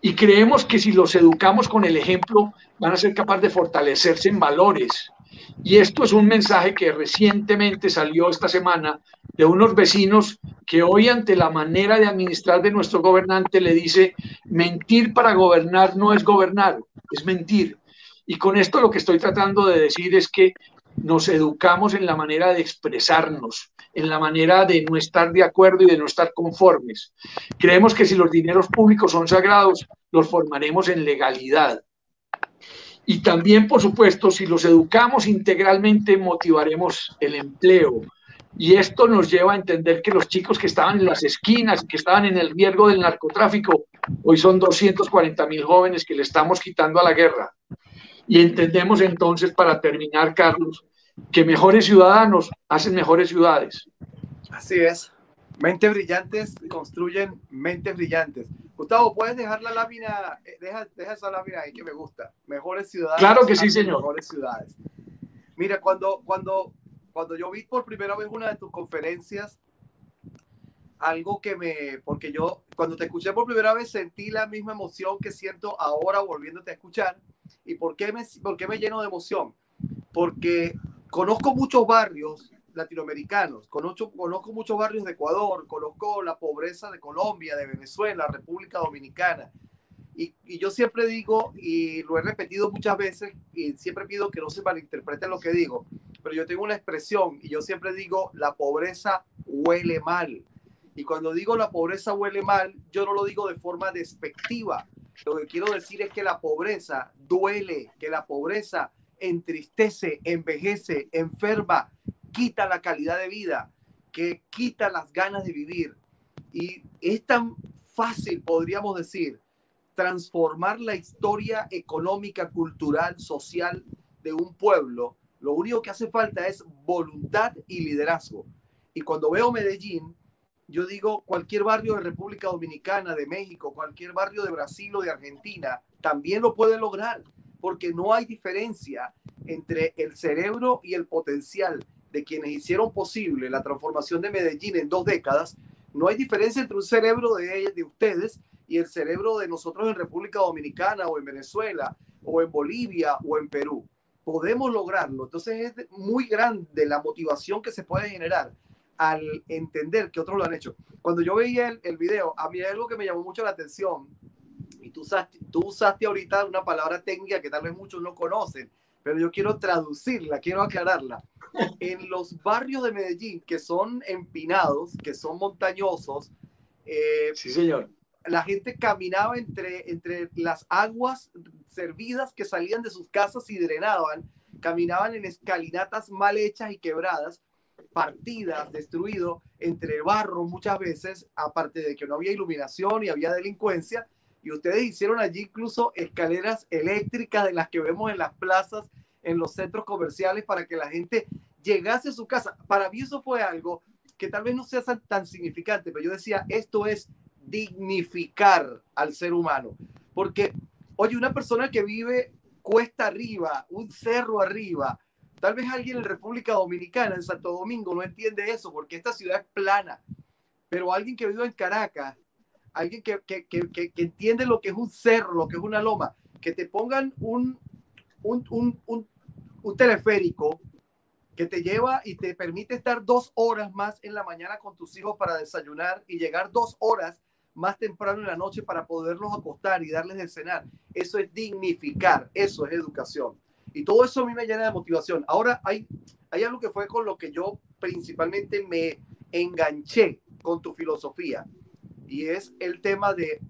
Y creemos que si los educamos con el ejemplo, van a ser capaces de fortalecerse en valores. Y esto es un mensaje que recientemente salió esta semana de unos vecinos que hoy, ante la manera de administrar de nuestro gobernante, le dice: mentir para gobernar no es gobernar, es mentir. Y con esto lo que estoy tratando de decir es que nos educamos en la manera de expresarnos, en la manera de no estar de acuerdo y de no estar conformes. Creemos que si los dineros públicos son sagrados, los formaremos en legalidad. Y también, por supuesto, si los educamos integralmente, motivaremos el empleo. Y esto nos lleva a entender que los chicos que estaban en las esquinas, que estaban en el riesgo del narcotráfico, hoy son 240.000 jóvenes que le estamos quitando a la guerra. Y entendemos entonces, para terminar, Carlos, que mejores ciudadanos hacen mejores ciudades. Así es. Mentes brillantes construyen mentes brillantes. Gustavo, ¿puedes dejar la lámina? Deja esa lámina ahí que me gusta. Mejores ciudadanos. Claro que sí, señor. Mejores ciudades. Mira, cuando yo vi por primera vez una de tus conferencias, algo porque yo cuando te escuché por primera vez sentí la misma emoción que siento ahora volviéndote a escuchar. ¿Y por qué me lleno de emoción? Porque conozco muchos barrios latinoamericanos, conozco muchos barrios de Ecuador, conozco la pobreza de Colombia, de Venezuela, República Dominicana. Y yo siempre digo, y lo he repetido muchas veces, y siempre pido que no se malinterprete lo que digo, pero yo tengo una expresión, y yo siempre digo: la pobreza huele mal. Y cuando digo la pobreza huele mal, yo no lo digo de forma despectiva. Lo que quiero decir es que la pobreza duele, que la pobreza entristece, envejece, enferma, quita la calidad de vida, que quita las ganas de vivir. Y es tan fácil, podríamos decir, transformar la historia económica, cultural, social de un pueblo. Lo único que hace falta es voluntad y liderazgo. Y cuando veo Medellín, yo digo, cualquier barrio de República Dominicana, de México, cualquier barrio de Brasil o de Argentina, también lo puede lograr, porque no hay diferencia entre el cerebro y el potencial de quienes hicieron posible la transformación de Medellín en 2 décadas. No hay diferencia entre un cerebro de ustedes y el cerebro de nosotros en República Dominicana o en Venezuela o en Bolivia o en Perú. Podemos lograrlo. Entonces es muy grande la motivación que se puede generar al entender que otros lo han hecho. Cuando yo veía el video, a mí hay algo que me llamó mucho la atención, y tú usaste ahorita una palabra técnica que tal vez muchos no conocen, pero yo quiero traducirla, quiero aclararla. En los barrios de Medellín que son empinados, que son montañosos, sí, señor, la gente caminaba entre las aguas servidas que salían de sus casas y drenaban, caminaban en escalinatas mal hechas y quebradas, partidas, destruido, entre barro muchas veces, aparte de que no había iluminación y había delincuencia. Y ustedes hicieron allí incluso escaleras eléctricas de las que vemos en las plazas, en los centros comerciales, para que la gente llegase a su casa. Para mí eso fue algo que tal vez no sea tan significante, pero yo decía, esto es dignificar al ser humano. Porque, oye, una persona que vive cuesta arriba, un cerro arriba, tal vez alguien en República Dominicana, en Santo Domingo, no entiende eso, porque esta ciudad es plana. Pero alguien que vive en Caracas, alguien que entiende lo que es un cerro, lo que es una loma, que te pongan un teleférico que te lleva y te permite estar 2 horas más en la mañana con tus hijos para desayunar y llegar 2 horas más temprano en la noche para poderlos acostar y darles de cenar. Eso es dignificar, eso es educación. Y todo eso a mí me llena de motivación. Ahora hay algo que fue con lo que yo principalmente me enganché con tu filosofía, y es el tema de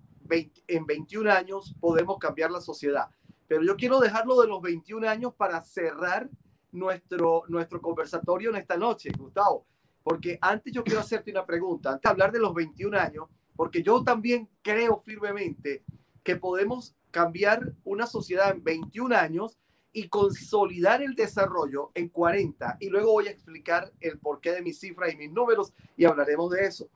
en 21 años podemos cambiar la sociedad. Pero yo quiero dejarlo de los 21 años para cerrar nuestro conversatorio en esta noche, Gustavo. Porque antes yo quiero hacerte una pregunta, antes de hablar de los 21 años, porque yo también creo firmemente que podemos cambiar una sociedad en 21 años y consolidar el desarrollo en 40. Y luego voy a explicar el porqué de mis cifras y mis números y hablaremos de eso.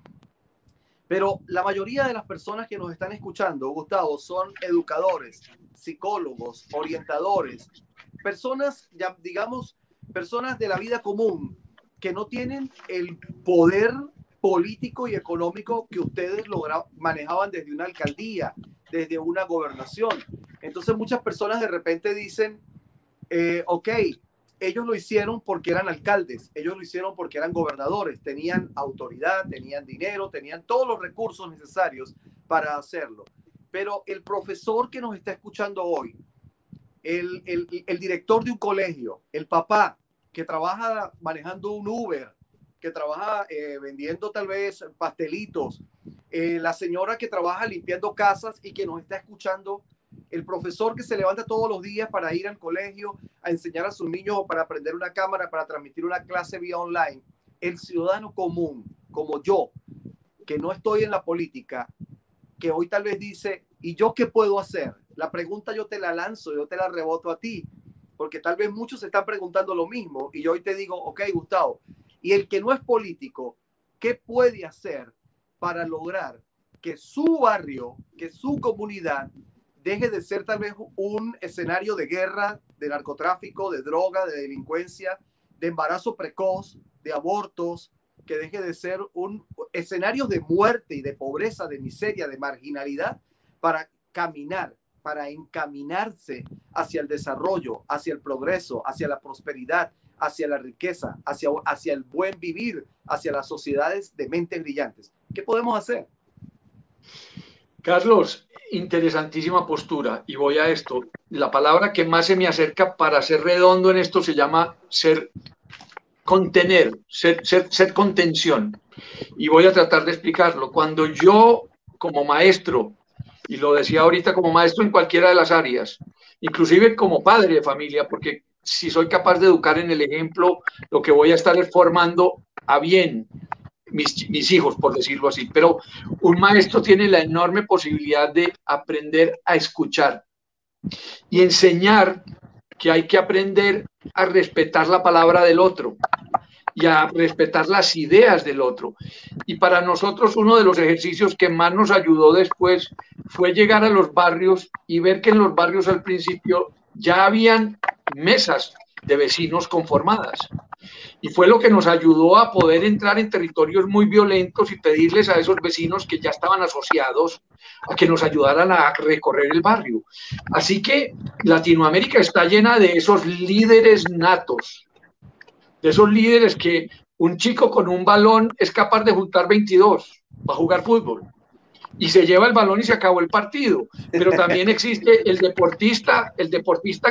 Pero la mayoría de las personas que nos están escuchando, Gustavo, son educadores, psicólogos, orientadores, personas, ya digamos, personas de la vida común que no tienen el poder político y económico que ustedes manejaban desde una alcaldía, desde una gobernación. Entonces muchas personas de repente dicen, ok, ellos lo hicieron porque eran alcaldes, ellos lo hicieron porque eran gobernadores, tenían autoridad, tenían dinero, tenían todos los recursos necesarios para hacerlo. Pero el profesor que nos está escuchando hoy, el director de un colegio, el papá que trabaja manejando un Uber, que trabaja vendiendo tal vez pastelitos, la señora que trabaja limpiando casas y que nos está escuchando, el profesor que se levanta todos los días para ir al colegio a enseñar a sus niños o para aprender una cámara, para transmitir una clase vía online, el ciudadano común, como yo, que no estoy en la política, que hoy tal vez dice, ¿y yo qué puedo hacer? La pregunta yo te la lanzo, yo te la reboto a ti, porque tal vez muchos se están preguntando lo mismo y yo hoy te digo, ok, Gustavo, y el que no es político, ¿qué puede hacer para lograr que su barrio, que su comunidad deje de ser tal vez un escenario de guerra, de narcotráfico, de droga, de delincuencia, de embarazo precoz, de abortos, que deje de ser un escenario de muerte y de pobreza, de miseria, de marginalidad, para caminar, para encaminarse hacia el desarrollo, hacia el progreso, hacia la prosperidad, hacia la riqueza, hacia el buen vivir, hacia las sociedades de mentes brillantes? ¿Qué podemos hacer? Carlos, interesantísima postura. Y voy a esto. La palabra que más se me acerca para ser redondo en esto se llama contener, ser contención. Y voy a tratar de explicarlo. Cuando yo, como maestro, y lo decía ahorita, como maestro en cualquiera de las áreas, inclusive como padre de familia, porque si soy capaz de educar en el ejemplo, lo que voy a estar es formando a bien mis hijos, por decirlo así. Pero un maestro tiene la enorme posibilidad de aprender a escuchar y enseñar que hay que aprender a respetar la palabra del otro y a respetar las ideas del otro. Y para nosotros uno de los ejercicios que más nos ayudó después fue llegar a los barrios y ver que en los barrios al principio ya habían mesas de vecinos conformadas. Y fue lo que nos ayudó a poder entrar en territorios muy violentos y pedirles a esos vecinos que ya estaban asociados a que nos ayudaran a recorrer el barrio. Así que Latinoamérica está llena de esos líderes natos, de esos líderes que un chico con un balón es capaz de juntar 22 para jugar fútbol. Y se lleva el balón y se acabó el partido. Pero también existe el deportista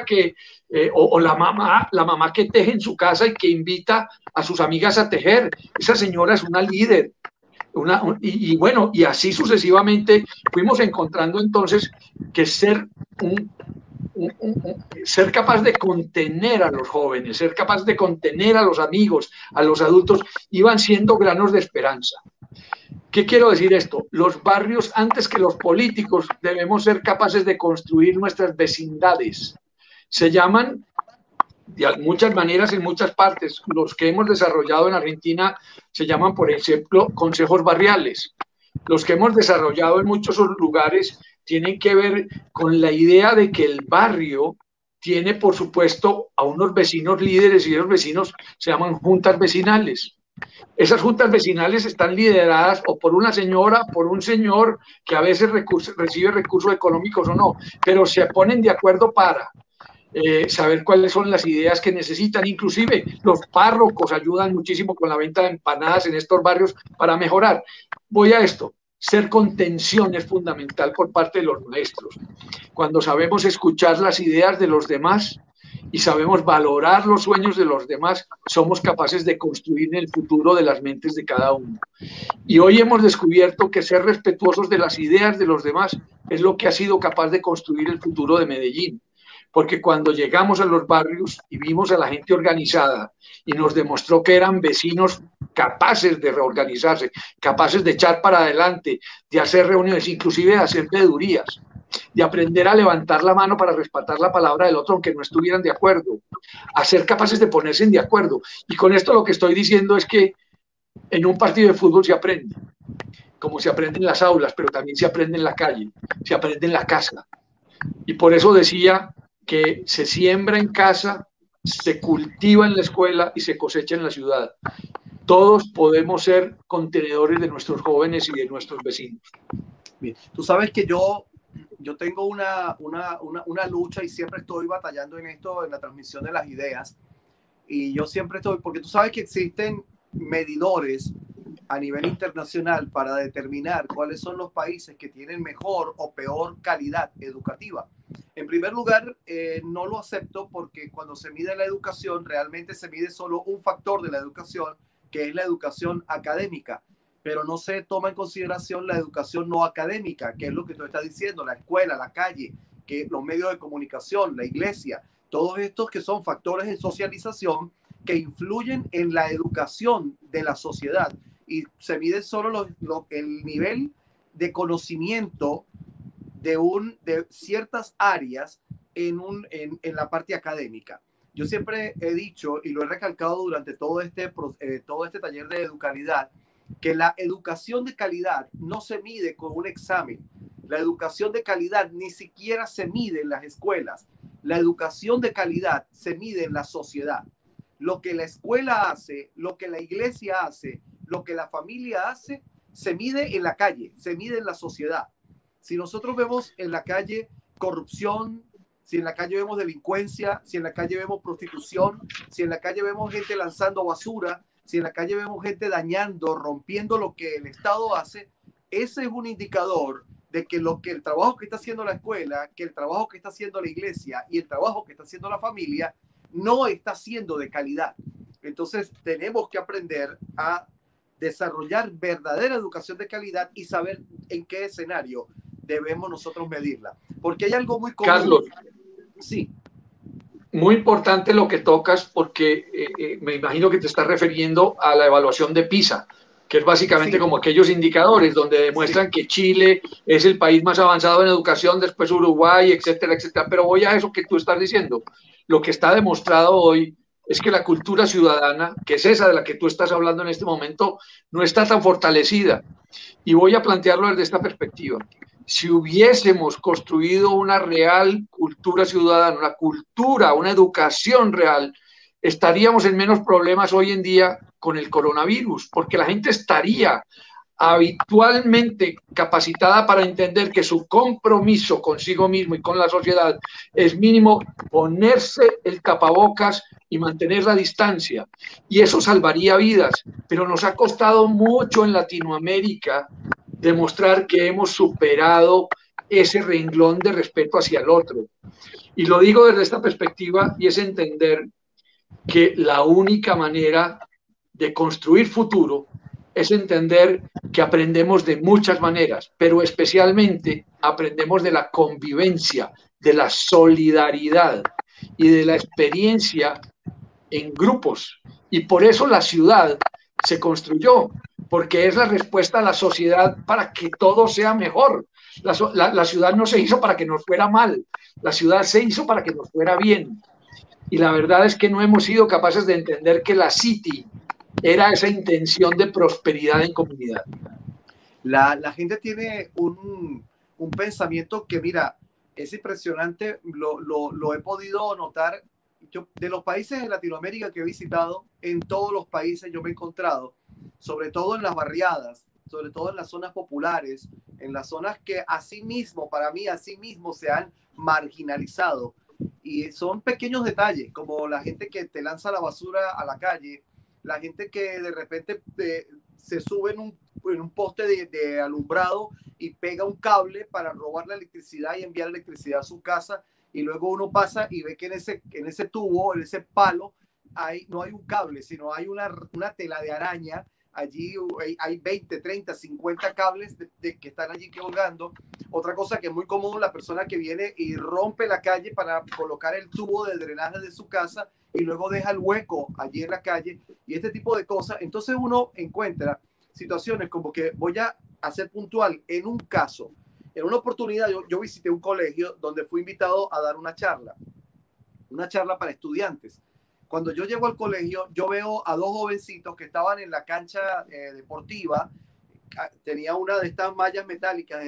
que, o la mamá que teje en su casa y que invita a sus amigas a tejer. Esa señora es una líder. Y bueno, y así sucesivamente fuimos encontrando entonces que ser capaz de contener a los jóvenes, ser capaz de contener a los amigos, a los adultos, iban siendo granos de esperanza. ¿Qué quiero decir esto? Los barrios, antes que los políticos, debemos ser capaces de construir nuestras vecindades. Se llaman, de muchas maneras, en muchas partes, los que hemos desarrollado en Argentina se llaman, por ejemplo, consejos barriales. Los que hemos desarrollado en muchos lugares tienen que ver con la idea de que el barrio tiene, por supuesto, a unos vecinos líderes y esos vecinos se llaman juntas vecinales. Esas juntas vecinales están lideradas o por una señora, por un señor que a veces recibe recursos económicos o no, pero se ponen de acuerdo para saber cuáles son las ideas que necesitan. Inclusive los párrocos ayudan muchísimo con la venta de empanadas en estos barrios para mejorar. Voy a esto. Ser contención es fundamental por parte de los maestros. Cuando sabemos escuchar las ideas de los demás y sabemos valorar los sueños de los demás, somos capaces de construir el futuro de las mentes de cada uno. Y hoy hemos descubierto que ser respetuosos de las ideas de los demás es lo que ha sido capaz de construir el futuro de Medellín. Porque cuando llegamos a los barrios y vimos a la gente organizada y nos demostró que eran vecinos capaces de reorganizarse, capaces de echar para adelante, de hacer reuniones, inclusive de hacer veedurías, de aprender a levantar la mano para respetar la palabra del otro aunque no estuvieran de acuerdo, a ser capaces de ponerse de acuerdo. Y con esto lo que estoy diciendo es que en un partido de fútbol se aprende, como se aprende en las aulas, pero también se aprende en la calle, se aprende en la casa. Y por eso decía que se siembra en casa, se cultiva en la escuela y se cosecha en la ciudad. Todos podemos ser contenedores de nuestros jóvenes y de nuestros vecinos. Bien. Tú sabes que yo tengo una lucha y siempre estoy batallando en esto, en la transmisión de las ideas. Y yo siempre estoy, porque tú sabes que existen medidores a nivel internacional para determinar cuáles son los países que tienen mejor o peor calidad educativa. En primer lugar, no lo acepto porque cuando se mide la educación, realmente se mide solo un factor de la educación, que es la educación académica, pero no se toma en consideración la educación no académica, que es lo que tú estás diciendo, la escuela, la calle, que los medios de comunicación, la iglesia, todos estos que son factores de socialización que influyen en la educación de la sociedad, y se mide solo el nivel de conocimiento de ciertas áreas en la parte académica. Yo siempre he dicho y lo he recalcado durante todo este taller de educalidad, que la educación de calidad no se mide con un examen. La educación de calidad ni siquiera se mide en las escuelas. La educación de calidad se mide en la sociedad. Lo que la escuela hace, lo que la iglesia hace, lo que la familia hace, se mide en la calle, se mide en la sociedad. Si nosotros vemos en la calle corrupción, si en la calle vemos delincuencia, si en la calle vemos prostitución, si en la calle vemos gente lanzando basura, si en la calle vemos gente dañando, rompiendo lo que el Estado hace, ese es un indicador de que el trabajo que está haciendo la escuela, que el trabajo que está haciendo la iglesia y el trabajo que está haciendo la familia no está siendo de calidad. Entonces tenemos que aprender a desarrollar verdadera educación de calidad y saber en qué escenario debemos nosotros medirla. Porque hay algo muy común. Carlos, sí. Muy importante lo que tocas porque me imagino que te estás refiriendo a la evaluación de PISA, que es básicamente como aquellos indicadores donde demuestran que Chile es el país más avanzado en educación, después Uruguay, etcétera, etcétera. Pero voy a eso que tú estás diciendo. Lo que está demostrado hoy es que la cultura ciudadana, que es esa de la que tú estás hablando en este momento, no está tan fortalecida. Y voy a plantearlo desde esta perspectiva. Si hubiésemos construido una real cultura ciudadana, una cultura, una educación real, estaríamos en menos problemas hoy en día con el coronavirus, porque la gente estaría habitualmente capacitada para entender que su compromiso consigo mismo y con la sociedad es mínimo ponerse el tapabocas y mantener la distancia. Y eso salvaría vidas, pero nos ha costado mucho en Latinoamérica demostrar que hemos superado ese renglón de respeto hacia el otro. Y lo digo desde esta perspectiva y es entender que la única manera de construir futuro es entender que aprendemos de muchas maneras, pero especialmente aprendemos de la convivencia, de la solidaridad y de la experiencia en grupos. Y por eso la ciudad se construyó, porque es la respuesta a la sociedad para que todo sea mejor. La ciudad no se hizo para que nos fuera mal, la ciudad se hizo para que nos fuera bien. Y la verdad es que no hemos sido capaces de entender que la City era esa intención de prosperidad en comunidad. La gente tiene un pensamiento que, mira, es impresionante, lo he podido notar. Yo, de los países de Latinoamérica que he visitado, en todos los países yo me he encontrado, sobre todo en las barriadas, sobre todo en las zonas populares, en las zonas que asimismo, para mí, asimismo se han marginalizado. Y son pequeños detalles, como la gente que te lanza la basura a la calle, la gente que de repente se sube en un poste de alumbrado y pega un cable para robar la electricidad y enviar electricidad a su casa, y luego uno pasa y ve que en ese tubo, en ese palo, no hay un cable, sino hay una tela de araña. Allí hay 20, 30, 50 cables que están allí colgando. Otra cosa que es muy común, la persona que viene y rompe la calle para colocar el tubo de drenaje de su casa y luego deja el hueco allí en la calle y este tipo de cosas. Entonces uno encuentra situaciones como que voy a hacer puntual en un caso. En una oportunidad yo visité un colegio donde fui invitado a dar una charla para estudiantes. Cuando yo llego al colegio, yo veo a dos jovencitos que estaban en la cancha deportiva. Tenía una de estas mallas metálicas,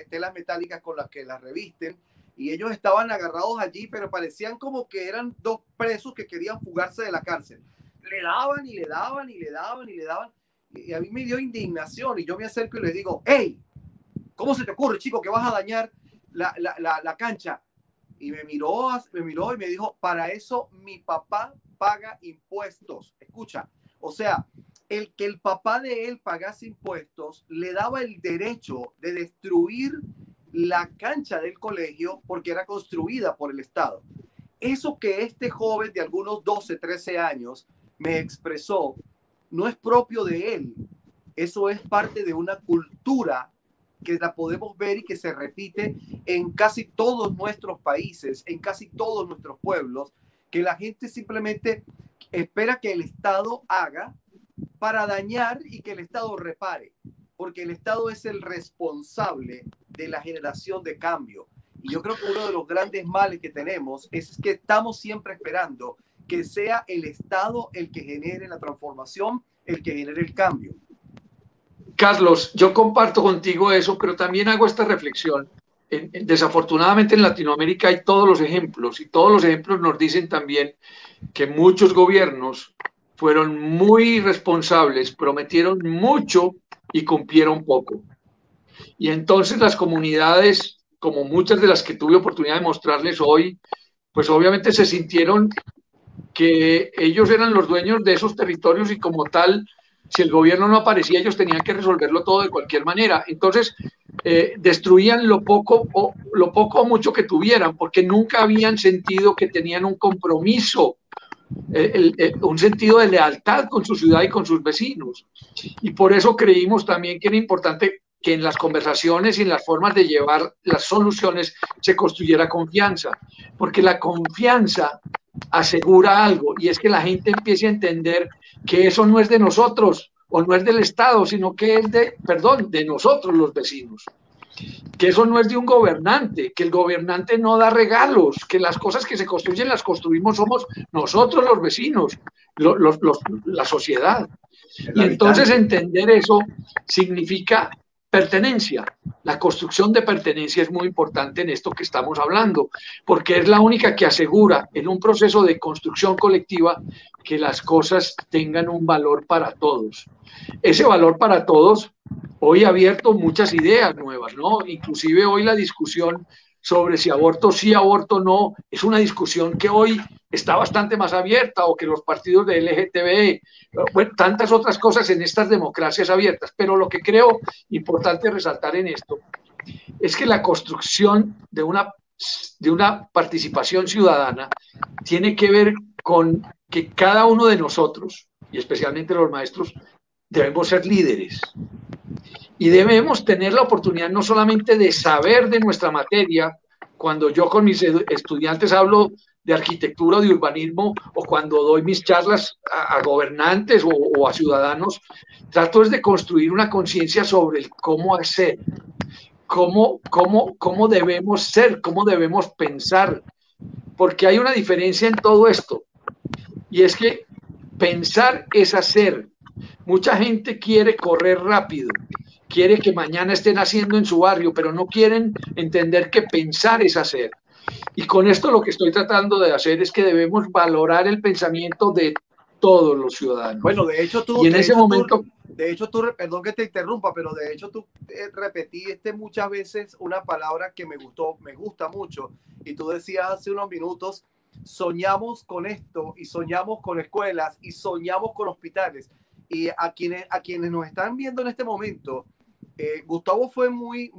telas metálicas con las que las revisten, y ellos estaban agarrados allí, pero parecían como que eran dos presos que querían fugarse de la cárcel. Le daban y le daban y le daban y le daban, y a mí me dio indignación, y yo me acerco y les digo, hey, ¿cómo se te ocurre, chico, que vas a dañar la cancha? Y me miró y me dijo, para eso mi papá paga impuestos. Escucha, o sea, el que el papá de él pagase impuestos le daba el derecho de destruir la cancha del colegio porque era construida por el Estado. Eso que este joven de algunos 12, 13 años me expresó no es propio de él. Eso es parte de una cultura que la podemos ver y que se repite en casi todos nuestros países, en casi todos nuestros pueblos, que la gente simplemente espera que el Estado haga para dañar y que el Estado repare, porque el Estado es el responsable de la generación de cambio. Y yo creo que uno de los grandes males que tenemos es que estamos siempre esperando que sea el Estado el que genere la transformación, el que genere el cambio. Carlos, yo comparto contigo eso, pero también hago esta reflexión. Desafortunadamente en Latinoamérica hay todos los ejemplos y todos los ejemplos nos dicen también que muchos gobiernos fueron muy irresponsables, prometieron mucho y cumplieron poco. Y entonces las comunidades, como muchas de las que tuve oportunidad de mostrarles hoy, pues obviamente se sintieron que ellos eran los dueños de esos territorios y como tal, si el gobierno no aparecía, ellos tenían que resolverlo todo de cualquier manera. Entonces, destruían lo poco o mucho que tuvieran, porque nunca habían sentido que tenían un compromiso, un sentido de lealtad con su ciudad y con sus vecinos. Y por eso creímos también que era importante que en las conversaciones y en las formas de llevar las soluciones se construyera confianza, porque la confianza asegura algo, y es que la gente empiece a entender que eso no es de nosotros o no es del Estado, sino que es de nosotros los vecinos, que eso no es de un gobernante, que el gobernante no da regalos, que las cosas que se construyen las construimos somos nosotros los vecinos, la sociedad. Y entonces entender eso significa pertenencia. La construcción de pertenencia es muy importante en esto que estamos hablando, porque es la única que asegura en un proceso de construcción colectiva que las cosas tengan un valor para todos. Ese valor para todos hoy ha abierto muchas ideas nuevas, ¿no? Inclusive hoy la discusión sobre si aborto sí, aborto no, es una discusión que hoy está bastante más abierta, o que los partidos de LGTB, bueno, tantas otras cosas en estas democracias abiertas. Pero lo que creo importante resaltar en esto es que la construcción de una participación ciudadana tiene que ver con que cada uno de nosotros, y especialmente los maestros, debemos ser líderes. Y debemos tener la oportunidad no solamente de saber de nuestra materia, cuando yo con mis estudiantes hablo de arquitectura o de urbanismo, o cuando doy mis charlas a gobernantes o a ciudadanos, trato es de construir una conciencia sobre el cómo hacer, cómo debemos ser, cómo debemos pensar, porque hay una diferencia en todo esto, y es que pensar es hacer. Mucha gente quiere correr rápido, quiere que mañana estén haciendo en su barrio, pero no quieren entender que pensar es hacer. Y con esto lo que estoy tratando de hacer es que debemos valorar el pensamiento de todos los ciudadanos. Bueno, de hecho tú, perdón que te interrumpa, pero de hecho tú repetiste muchas veces una palabra que me gusta mucho, y tú decías hace unos minutos soñamos con esto y soñamos con escuelas y soñamos con hospitales. Y a quienes nos están viendo en este momento, Gustavo fue muy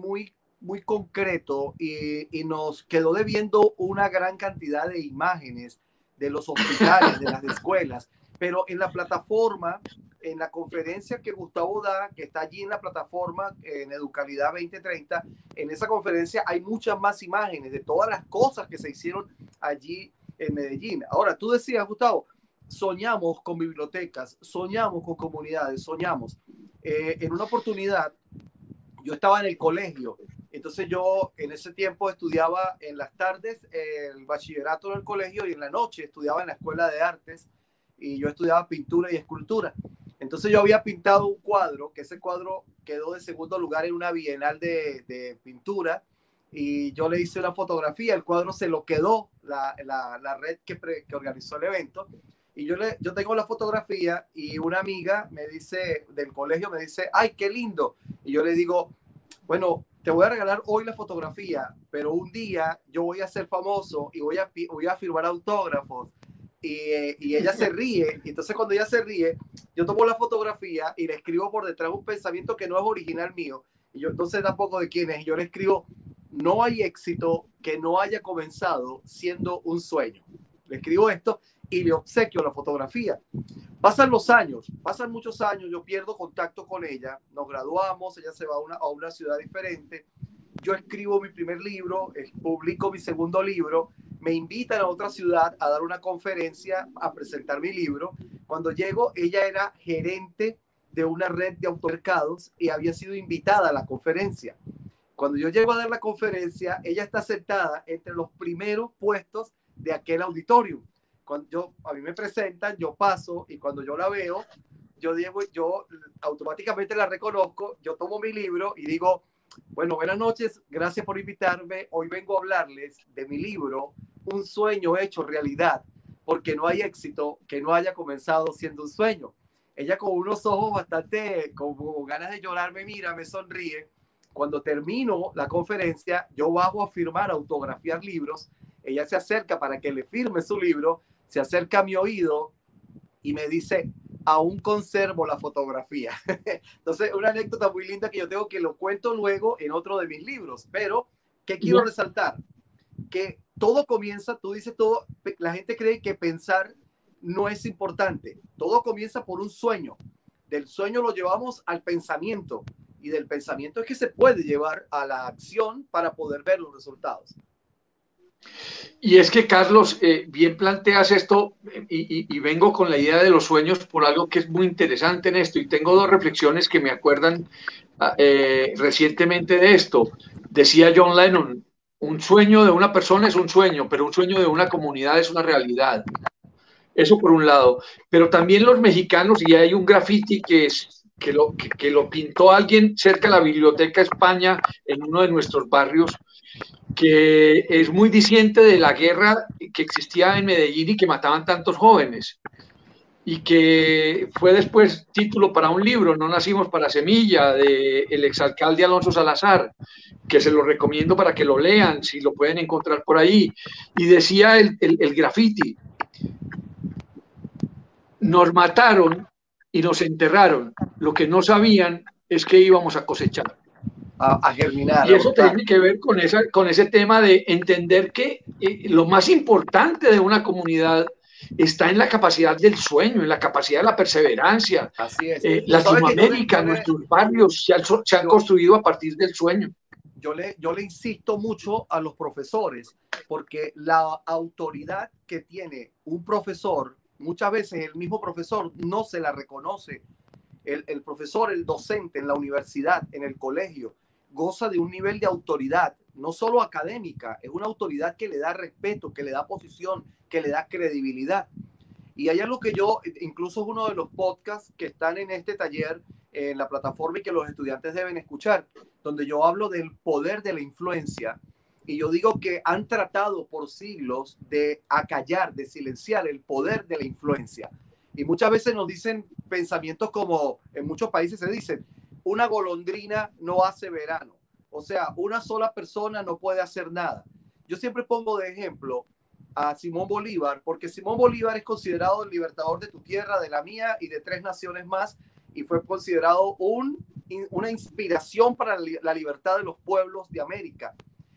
concreto y nos quedó debiendo una gran cantidad de imágenes de los hospitales, de las escuelas, pero en la plataforma, en la conferencia que Gustavo da, que está allí en la plataforma, en Educalidad 2030, en esa conferencia hay muchas más imágenes de todas las cosas que se hicieron allí en Medellín. Ahora, tú decías, Gustavo, soñamos con bibliotecas, soñamos con comunidades, soñamos. En una oportunidad, yo estaba en el colegio, entonces yo en ese tiempo estudiaba en las tardes el bachillerato en el colegio y en la noche estudiaba en la escuela de artes y yo estudiaba pintura y escultura. Entonces yo había pintado un cuadro, que ese cuadro quedó de segundo lugar en una bienal de pintura y yo le hice una fotografía, el cuadro se lo quedó la red que organizó el evento y yo tengo la fotografía y una amiga me dice, del colegio me dice, ¡ay, qué lindo! Y yo le digo, bueno, te voy a regalar hoy la fotografía, pero un día yo voy a ser famoso y voy a firmar autógrafos. Y ella se ríe, y entonces cuando ella se ríe, yo tomo la fotografía y le escribo por detrás un pensamiento que no es original mío, y yo entonces tampoco de quién es, y yo le escribo, no hay éxito que no haya comenzado siendo un sueño. Le escribo esto y le obsequio la fotografía. Pasan los años, pasan muchos años, yo pierdo contacto con ella, nos graduamos, ella se va a una ciudad diferente, yo escribo mi primer libro, publico mi segundo libro, me invitan a otra ciudad a dar una conferencia, a presentar mi libro. Cuando llego, ella era gerente de una red de automercados y había sido invitada a la conferencia. Cuando yo llego a dar la conferencia, ella está sentada entre los primeros puestos de aquel auditorio. Cuando a mí me presentan, yo paso y cuando yo la veo, yo automáticamente la reconozco, yo tomo mi libro y digo, bueno, buenas noches, gracias por invitarme. Hoy vengo a hablarles de mi libro, Un sueño hecho realidad, porque no hay éxito que no haya comenzado siendo un sueño. Ella con unos ojos bastante, como ganas de llorar, me mira, me sonríe. Cuando termino la conferencia, yo bajo a firmar, a autografiar libros. Ella se acerca para que le firme su libro, se acerca a mi oído y me dice, aún conservo la fotografía. Entonces, una anécdota muy linda que yo tengo que lo cuento luego en otro de mis libros. Pero, ¿qué quiero resaltar? Que todo comienza, tú dices todo, la gente cree que pensar no es importante. Todo comienza por un sueño. Del sueño lo llevamos al pensamiento y del pensamiento es que se puede llevar a la acción para poder ver los resultados. Y es que, Carlos, bien planteas esto y vengo con la idea de los sueños por algo que es muy interesante en esto y tengo dos reflexiones que me acuerdan recientemente de esto. Decía John Lennon, un sueño de una persona es un sueño, pero un sueño de una comunidad es una realidad. Eso por un lado. Pero también los mexicanos, y hay un graffiti que lo pintó alguien cerca de la Biblioteca España en uno de nuestros barrios, que es muy diciente de la guerra que existía en Medellín y que mataban tantos jóvenes. Y que fue después título para un libro, No nacimos para semilla, del exalcalde Alonso Salazar, que se lo recomiendo para que lo lean, si lo pueden encontrar por ahí. Y decía el graffiti, nos mataron y nos enterraron, lo que no sabían es que íbamos a cosechar. A germinar. Y eso tiene que ver con ese tema de entender que lo más importante de una comunidad está en la capacidad del sueño, en la capacidad de la perseverancia. Así es. Latinoamérica, nuestros barrios se han construido a partir del sueño. Yo le insisto mucho a los profesores, porque la autoridad que tiene un profesor, muchas veces el mismo profesor no se la reconoce. El profesor, el docente en la universidad, en el colegio, goza de un nivel de autoridad, no solo académica, es una autoridad que le da respeto, que le da posición, que le da credibilidad. Y hay algo que yo, incluso es uno de los podcasts que están en este taller, en la plataforma y que los estudiantes deben escuchar, donde yo hablo del poder de la influencia. Y yo digo que han tratado por siglos de acallar, de silenciar el poder de la influencia. Y muchas veces nos dicen pensamientos como, en muchos países se dicen, una golondrina no hace verano. O sea, una sola persona no puede hacer nada. Yo siempre pongo de ejemplo a Simón Bolívar, porque Simón Bolívar es considerado el libertador de tu tierra, de la mía y de 3 naciones más, y fue considerado una inspiración para la libertad de los pueblos de América.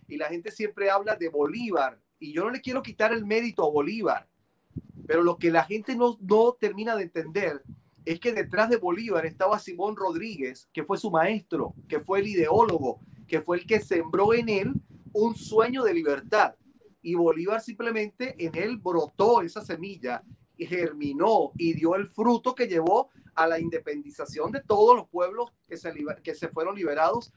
Y la gente siempre habla de Bolívar, y yo no le quiero quitar el mérito a Bolívar, pero lo que la gente no termina de entender es que detrás de Bolívar estaba Simón Rodríguez, que fue su maestro, que fue el ideólogo, que fue el que sembró en él un sueño de libertad. Y Bolívar simplemente en él brotó esa semilla, y germinó y dio el fruto que llevó a la independización de todos los pueblos que se fueron liberados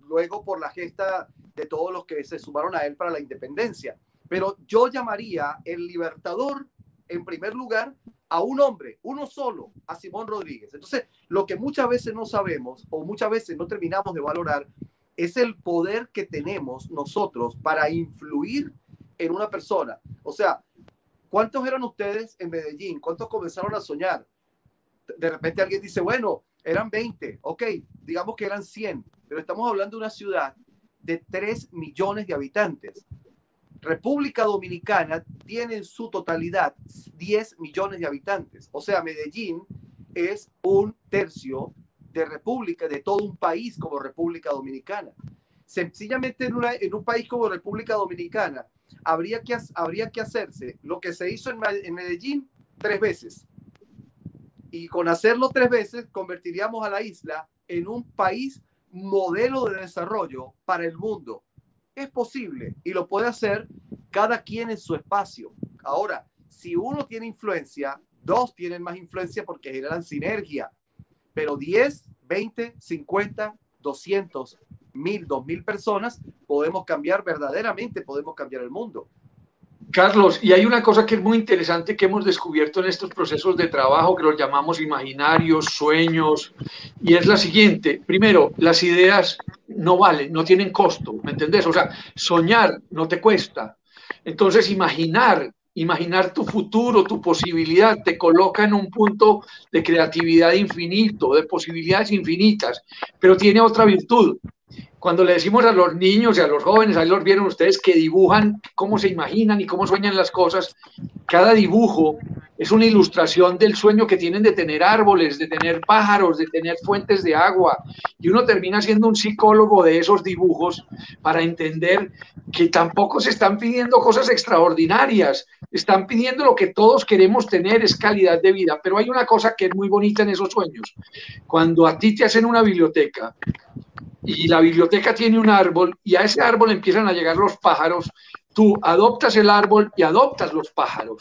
luego por la gesta de todos los que se sumaron a él para la independencia. Pero yo llamaría el libertador, en primer lugar, a un hombre, uno solo, a Simón Rodríguez. Entonces, lo que muchas veces no sabemos o muchas veces no terminamos de valorar es el poder que tenemos nosotros para influir en una persona. O sea, ¿cuántos eran ustedes en Medellín? ¿Cuántos comenzaron a soñar? De repente alguien dice, bueno, eran 20, ok, digamos que eran 100, pero estamos hablando de una ciudad de 3 millones de habitantes. República Dominicana tiene en su totalidad 10 millones de habitantes. O sea, Medellín es un tercio de República, de todo un país como República Dominicana. Sencillamente en un país como República Dominicana habría que hacerse lo que se hizo en Medellín 3 veces. Y con hacerlo 3 veces convertiríamos a la isla en un país modelo de desarrollo para el mundo. Es posible y lo puede hacer cada quien en su espacio. Ahora, si uno tiene influencia, 2 tienen más influencia porque generan sinergia, pero 10, 20, 50, 200, 1000, 2000 personas podemos cambiar verdaderamente, podemos cambiar el mundo. Carlos, y hay una cosa que es muy interesante que hemos descubierto en estos procesos de trabajo que los llamamos imaginarios, sueños, y es la siguiente. Primero, las ideas no valen, no tienen costo, ¿me entendés? O sea, soñar no te cuesta. Entonces, imaginar tu futuro, tu posibilidad, te coloca en un punto de creatividad infinito, de posibilidades infinitas, pero tiene otra virtud. Cuando le decimos a los niños y a los jóvenes, ahí los vieron ustedes, que dibujan cómo se imaginan y cómo sueñan las cosas, cada dibujo es una ilustración del sueño que tienen de tener árboles, de tener pájaros, de tener fuentes de agua. Y uno termina siendo un psicólogo de esos dibujos para entender que tampoco se están pidiendo cosas extraordinarias, están pidiendo lo que todos queremos tener, es calidad de vida. Pero hay una cosa que es muy bonita en esos sueños. Cuando a ti te hacen una biblioteca, y la biblioteca tiene un árbol y a ese árbol empiezan a llegar los pájaros, tú adoptas el árbol y adoptas los pájaros.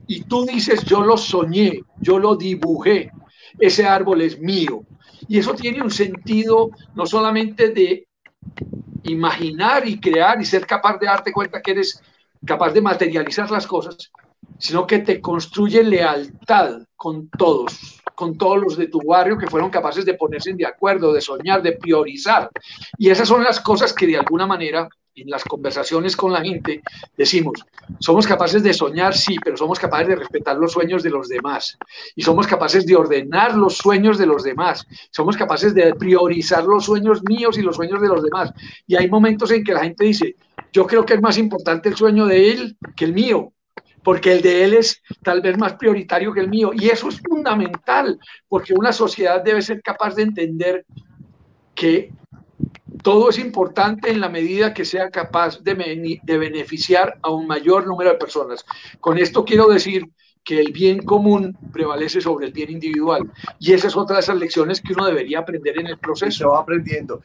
Y tú dices, yo lo soñé, yo lo dibujé, ese árbol es mío. Y eso tiene un sentido no solamente de imaginar y crear y ser capaz de darte cuenta que eres capaz de materializar las cosas, sino que te construye lealtad con todos los de tu barrio que fueron capaces de ponerse de acuerdo, de soñar, de priorizar. Y esas son las cosas que de alguna manera en las conversaciones con la gente decimos, somos capaces de soñar, sí, pero somos capaces de respetar los sueños de los demás y somos capaces de ordenar los sueños de los demás, somos capaces de priorizar los sueños míos y los sueños de los demás. Y hay momentos en que la gente dice, yo creo que es más importante el sueño de él que el mío, porque el de él es tal vez más prioritario que el mío. Y eso es fundamental, porque una sociedad debe ser capaz de entender que todo es importante en la medida que sea capaz de beneficiar a un mayor número de personas. Con esto quiero decir que el bien común prevalece sobre el bien individual. Y esa es otra de esas lecciones que uno debería aprender en el proceso. Y se va aprendiendo.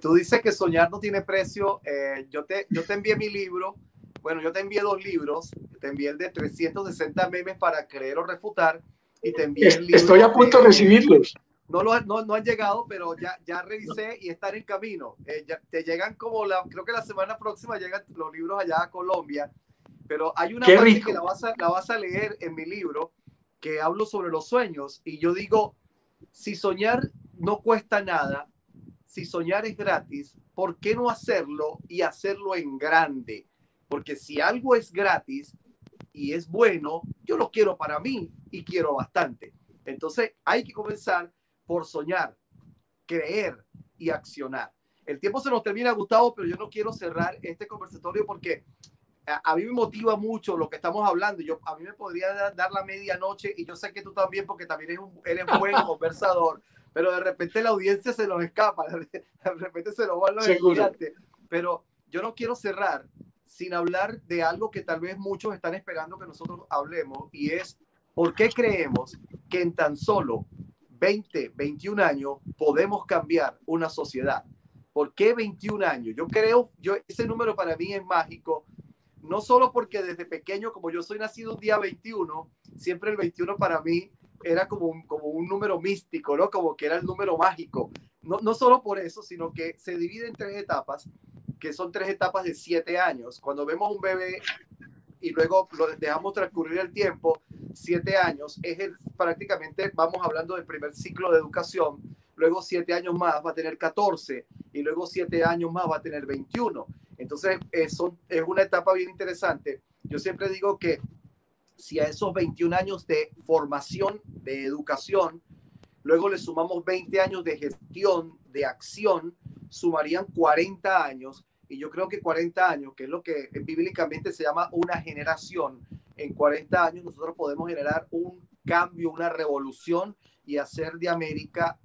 Tú dices que soñar no tiene precio. Yo te envié mi libro. Bueno, yo te envié 2 libros. Te envié el de 360 memes para creer o refutar. Y te envié el libro. Estoy a punto de recibirlos. No han llegado, pero ya revisé y están en camino. Ya te llegan creo que la semana próxima llegan los libros allá a Colombia. Pero hay una parte que la vas a leer en mi libro, que hablo sobre los sueños. Y yo digo, si soñar no cuesta nada, si soñar es gratis, ¿por qué no hacerlo y hacerlo en grande? Porque si algo es gratis y es bueno, yo lo quiero para mí y quiero bastante. Entonces hay que comenzar por soñar, creer y accionar. El tiempo se nos termina, Gustavo, pero yo no quiero cerrar este conversatorio porque a mí me motiva mucho lo que estamos hablando. A mí me podría dar la medianoche, y yo sé que tú también, porque también eres buen conversador, pero de repente la audiencia se nos escapa, de repente se nos van los estudiantes. Pero yo no quiero cerrar sin hablar de algo que tal vez muchos están esperando que nosotros hablemos, y es por qué creemos que en tan solo 20, 21 años podemos cambiar una sociedad. ¿Por qué 21 años? Ese número para mí es mágico, no solo porque desde pequeño, como yo soy nacido un día 21, siempre el 21 para mí era como un número místico, ¿no? Como que era el número mágico. No solo por eso, sino que se divide en 3 etapas, que son 3 etapas de 7 años. Cuando vemos un bebé y luego lo dejamos transcurrir el tiempo, 7 años, prácticamente vamos hablando del primer ciclo de educación. Luego 7 años más va a tener 14, y luego 7 años más va a tener 21. Entonces, eso es una etapa bien interesante. Yo siempre digo que si a esos 21 años de formación, de educación, luego le sumamos 20 años de gestión, de acción, sumarían 40 años. Y yo creo que 40 años, que es lo que bíblicamente se llama una generación, en 40 años nosotros podemos generar un cambio, una revolución, y hacer de América,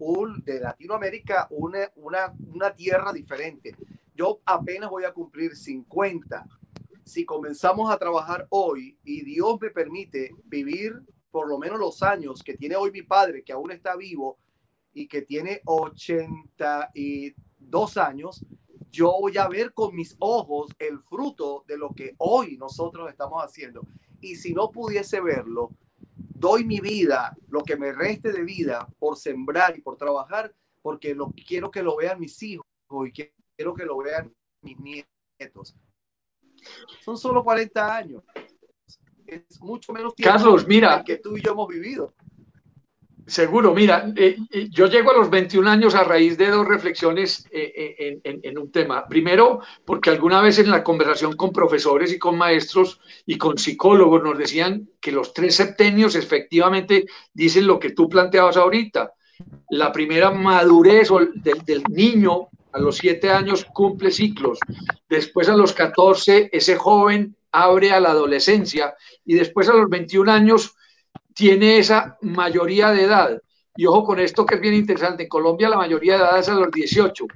de Latinoamérica, una tierra diferente. Yo apenas voy a cumplir 50. Si comenzamos a trabajar hoy y Dios me permite vivir por lo menos los años que tiene hoy mi padre, que aún está vivo y que tiene 82 años, yo voy a ver con mis ojos el fruto de lo que hoy nosotros estamos haciendo. Y si no pudiese verlo, doy mi vida, lo que me reste de vida, por sembrar y por trabajar, porque quiero que lo vean mis hijos y quiero que lo vean mis nietos. Son solo 40 años. Es mucho menos tiempo, Carlos, mira, que tú y yo hemos vivido. Seguro, mira, yo llego a los 21 años a raíz de 2 reflexiones en un tema. Primero, porque alguna vez en la conversación con profesores y con maestros y con psicólogos nos decían que los 3 septenios efectivamente dicen lo que tú planteabas ahorita. La primera madurez del niño a los 7 años cumple ciclos. Después a los 14 ese joven abre a la adolescencia, y después a los 21 años tiene esa mayoría de edad. Y ojo con esto, que es bien interesante: en Colombia la mayoría de edad es a los 18,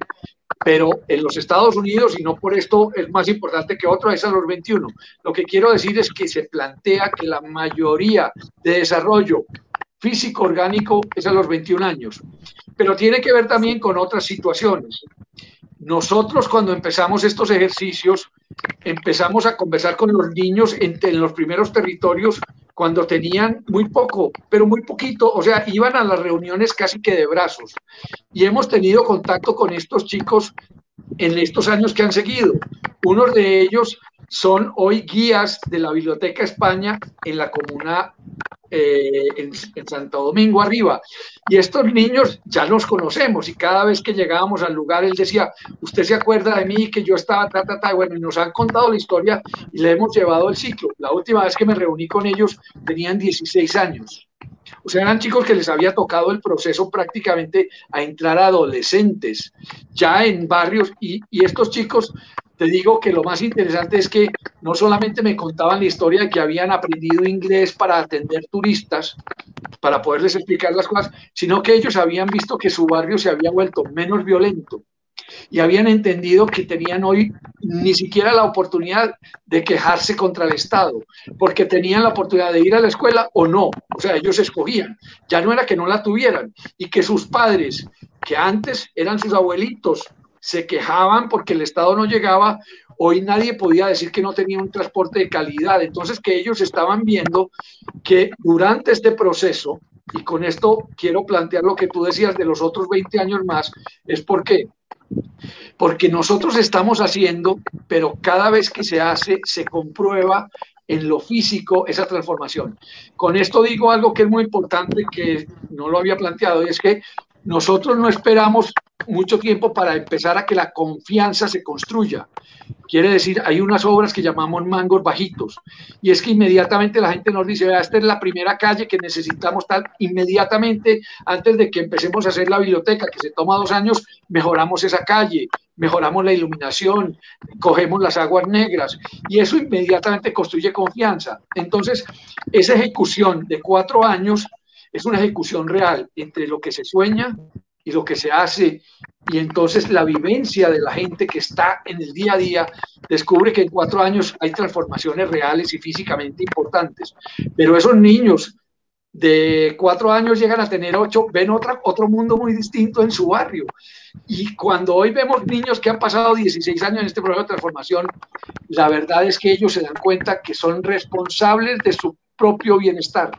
pero en los Estados Unidos, y no por esto es más importante que otro, es a los 21. Lo que quiero decir es que se plantea que la mayoría de desarrollo físico orgánico es a los 21 años, pero tiene que ver también con otras situaciones. Nosotros, cuando empezamos estos ejercicios, empezamos a conversar con los niños en los primeros territorios cuando tenían muy poco, pero muy poquito, o sea, iban a las reuniones casi que de brazos. Y hemos tenido contacto con estos chicos en estos años que han seguido. Unos de ellos son hoy guías de la Biblioteca España en la comuna en Santo Domingo arriba, y estos niños ya los conocemos, y cada vez que llegábamos al lugar él decía: usted se acuerda de mí, que yo estaba bueno, y nos han contado la historia y le hemos llevado el ciclo. La última vez que me reuní con ellos tenían 16 años, o sea, eran chicos que les había tocado el proceso prácticamente a entrar a adolescentes ya en barrios, y estos chicos, te digo que lo más interesante es que no solamente me contaban la historia de que habían aprendido inglés para atender turistas, para poderles explicar las cosas, sino que ellos habían visto que su barrio se había vuelto menos violento, y habían entendido que tenían hoy ni siquiera la oportunidad de quejarse contra el Estado, porque tenían la oportunidad de ir a la escuela o no. O sea, ellos escogían, ya no era que no la tuvieran, y que sus padres, que antes eran sus abuelitos, se quejaban porque el Estado no llegaba, hoy nadie podía decir que no tenía un transporte de calidad. Entonces, que ellos estaban viendo que durante este proceso, y con esto quiero plantear lo que tú decías de los otros 20 años más, es porque nosotros estamos haciendo, pero cada vez que se hace, se comprueba en lo físico esa transformación. Con esto digo algo que es muy importante, que no lo había planteado, y es que nosotros no esperamos mucho tiempo para empezar a que la confianza se construya. Quiere decir, hay unas obras que llamamos mangos bajitos, y es que inmediatamente la gente nos dice, vea, esta es la primera calle que necesitamos tal, inmediatamente antes de que empecemos a hacer la biblioteca, que se toma 2 años, mejoramos esa calle, mejoramos la iluminación, cogemos las aguas negras, y eso inmediatamente construye confianza. Entonces, esa ejecución de 4 años es una ejecución real entre lo que se sueña y lo que se hace, y entonces la vivencia de la gente que está en el día a día descubre que en 4 años hay transformaciones reales y físicamente importantes. Pero esos niños de 4 años llegan a tener 8, ven otro mundo muy distinto en su barrio. Y cuando hoy vemos niños que han pasado 16 años en este proceso de transformación, la verdad es que ellos se dan cuenta que son responsables de su propio bienestar,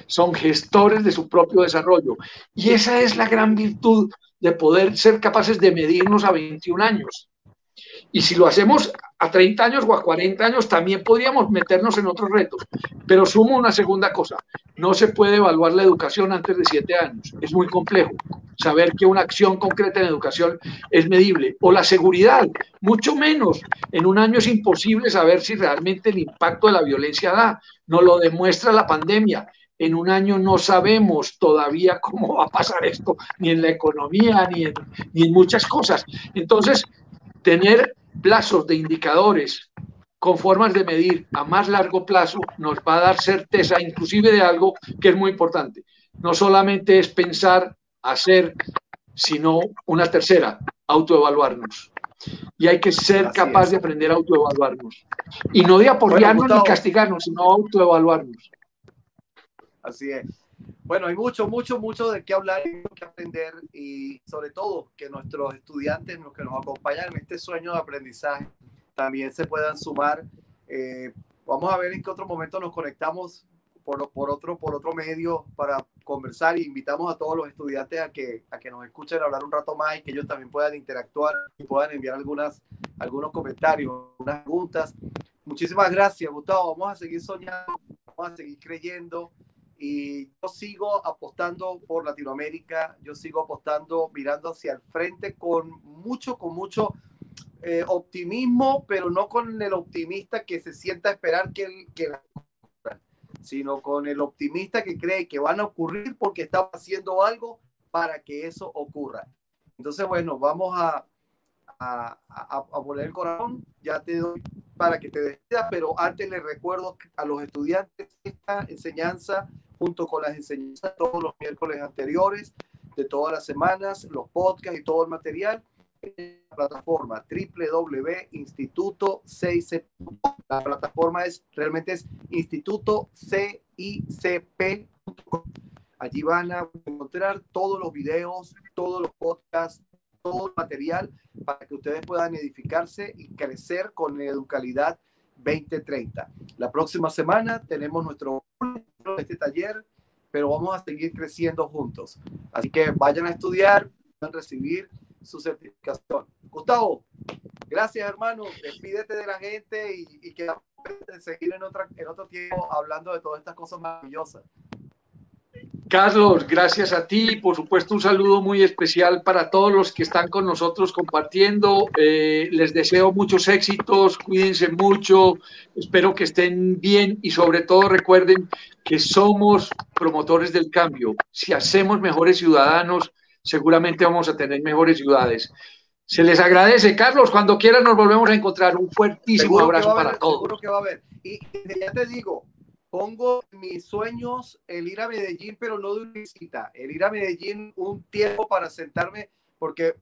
son gestores de su propio desarrollo. Y esa es la gran virtud de poder ser capaces de medirnos a 21 años. Y si lo hacemos a 30 años o a 40 años, también podríamos meternos en otros retos. Pero sumo una segunda cosa. No se puede evaluar la educación antes de 7 años. Es muy complejo saber que una acción concreta en educación es medible. O la seguridad, mucho menos. En 1 año es imposible saber si realmente el impacto de la violencia da. Nos lo demuestra la pandemia. En 1 año no sabemos todavía cómo va a pasar esto, ni en la economía, ni en muchas cosas. Entonces, tener plazos de indicadores con formas de medir a más largo plazo nos va a dar certeza inclusive de algo que es muy importante. No solamente es pensar, hacer, sino una tercera, autoevaluarnos. Y hay que ser capaz de aprender a autoevaluarnos. Y no de apoyarnos ni castigarnos, sino autoevaluarnos. Así es. Bueno, hay mucho de qué hablar y que aprender, y sobre todo que nuestros estudiantes, los que nos acompañan en este sueño de aprendizaje, también se puedan sumar. Vamos a ver en qué otro momento nos conectamos por otro medio para conversar, y invitamos a todos los estudiantes a que nos escuchen hablar un rato más, y que ellos también puedan interactuar y puedan enviar algunos comentarios, unas preguntas. Muchísimas gracias, Gustavo. Vamos a seguir soñando, vamos a seguir creyendo. Y yo sigo apostando por Latinoamérica, yo sigo apostando, mirando hacia el frente con mucho optimismo, pero no con el optimista que se sienta a esperar sino con el optimista que cree que van a ocurrir porque está haciendo algo para que eso ocurra. Entonces, bueno, vamos a poner el corazón, ya te doy para que te despidas, pero antes les recuerdo a los estudiantes esta enseñanza, junto con las enseñanzas todos los miércoles anteriores de todas las semanas, los podcasts y todo el material, en la plataforma www.institutocicp. La plataforma realmente es institutocicp.com. Allí van a encontrar todos los videos, todos los podcasts, todo el material para que ustedes puedan edificarse y crecer con Educalidad 2030. La próxima semana tenemos este taller, pero vamos a seguir creciendo juntos. Así que vayan a estudiar, van a recibir su certificación. Gustavo, gracias, hermano. Despídete de la gente y que seguir en otro tiempo hablando de todas estas cosas maravillosas. Carlos, gracias a ti. Por supuesto, un saludo muy especial para todos los que están con nosotros compartiendo. Les deseo muchos éxitos, cuídense mucho, espero que estén bien, y sobre todo recuerden que somos promotores del cambio. Si hacemos mejores ciudadanos, seguramente vamos a tener mejores ciudades. Se les agradece. Carlos, cuando quieran nos volvemos a encontrar. Un fuertísimo abrazo para todos. Seguro que va a haber. Y ya te digo, pongo en mis sueños el ir a Medellín, pero no de una visita, el ir a Medellín un tiempo para sentarme, porque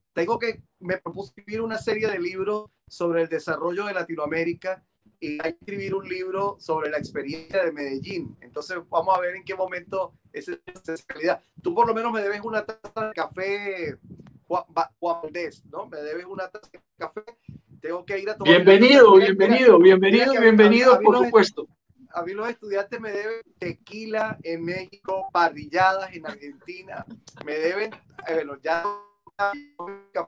me propuse escribir una serie de libros sobre el desarrollo de Latinoamérica, y hay que escribir un libro sobre la experiencia de Medellín. Entonces vamos a ver en qué momento esa calidad. Tú por lo menos me debes una taza de café, Juan Valdés, ¿no? Me debes una taza de café. Tengo que ir a tomar. Bienvenido, por supuesto. A mí los estudiantes me deben tequila en México, parrilladas en Argentina, me deben, bueno, ya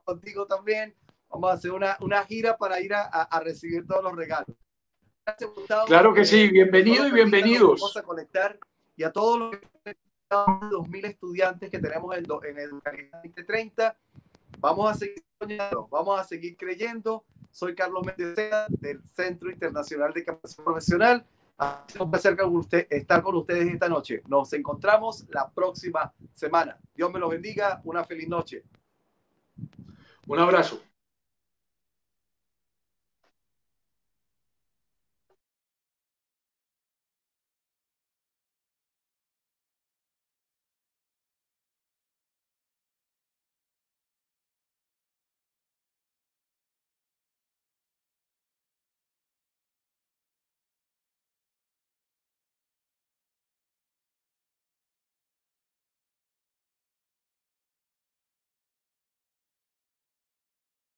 contigo también. Vamos a hacer una gira para ir a recibir todos los regalos. Gracias, Gustavo. Claro que sí, bienvenido y bienvenidos. Vamos a conectar, y a todos los 2.000 estudiantes que tenemos en Educalidad 2030, Vamos a seguir soñando, vamos a seguir creyendo. Soy Carlos Méndez del Centro Internacional de Capacitación Profesional. Ha sido un placer estar con ustedes esta noche. Nos encontramos la próxima semana. Dios me los bendiga. Una feliz noche. Un abrazo.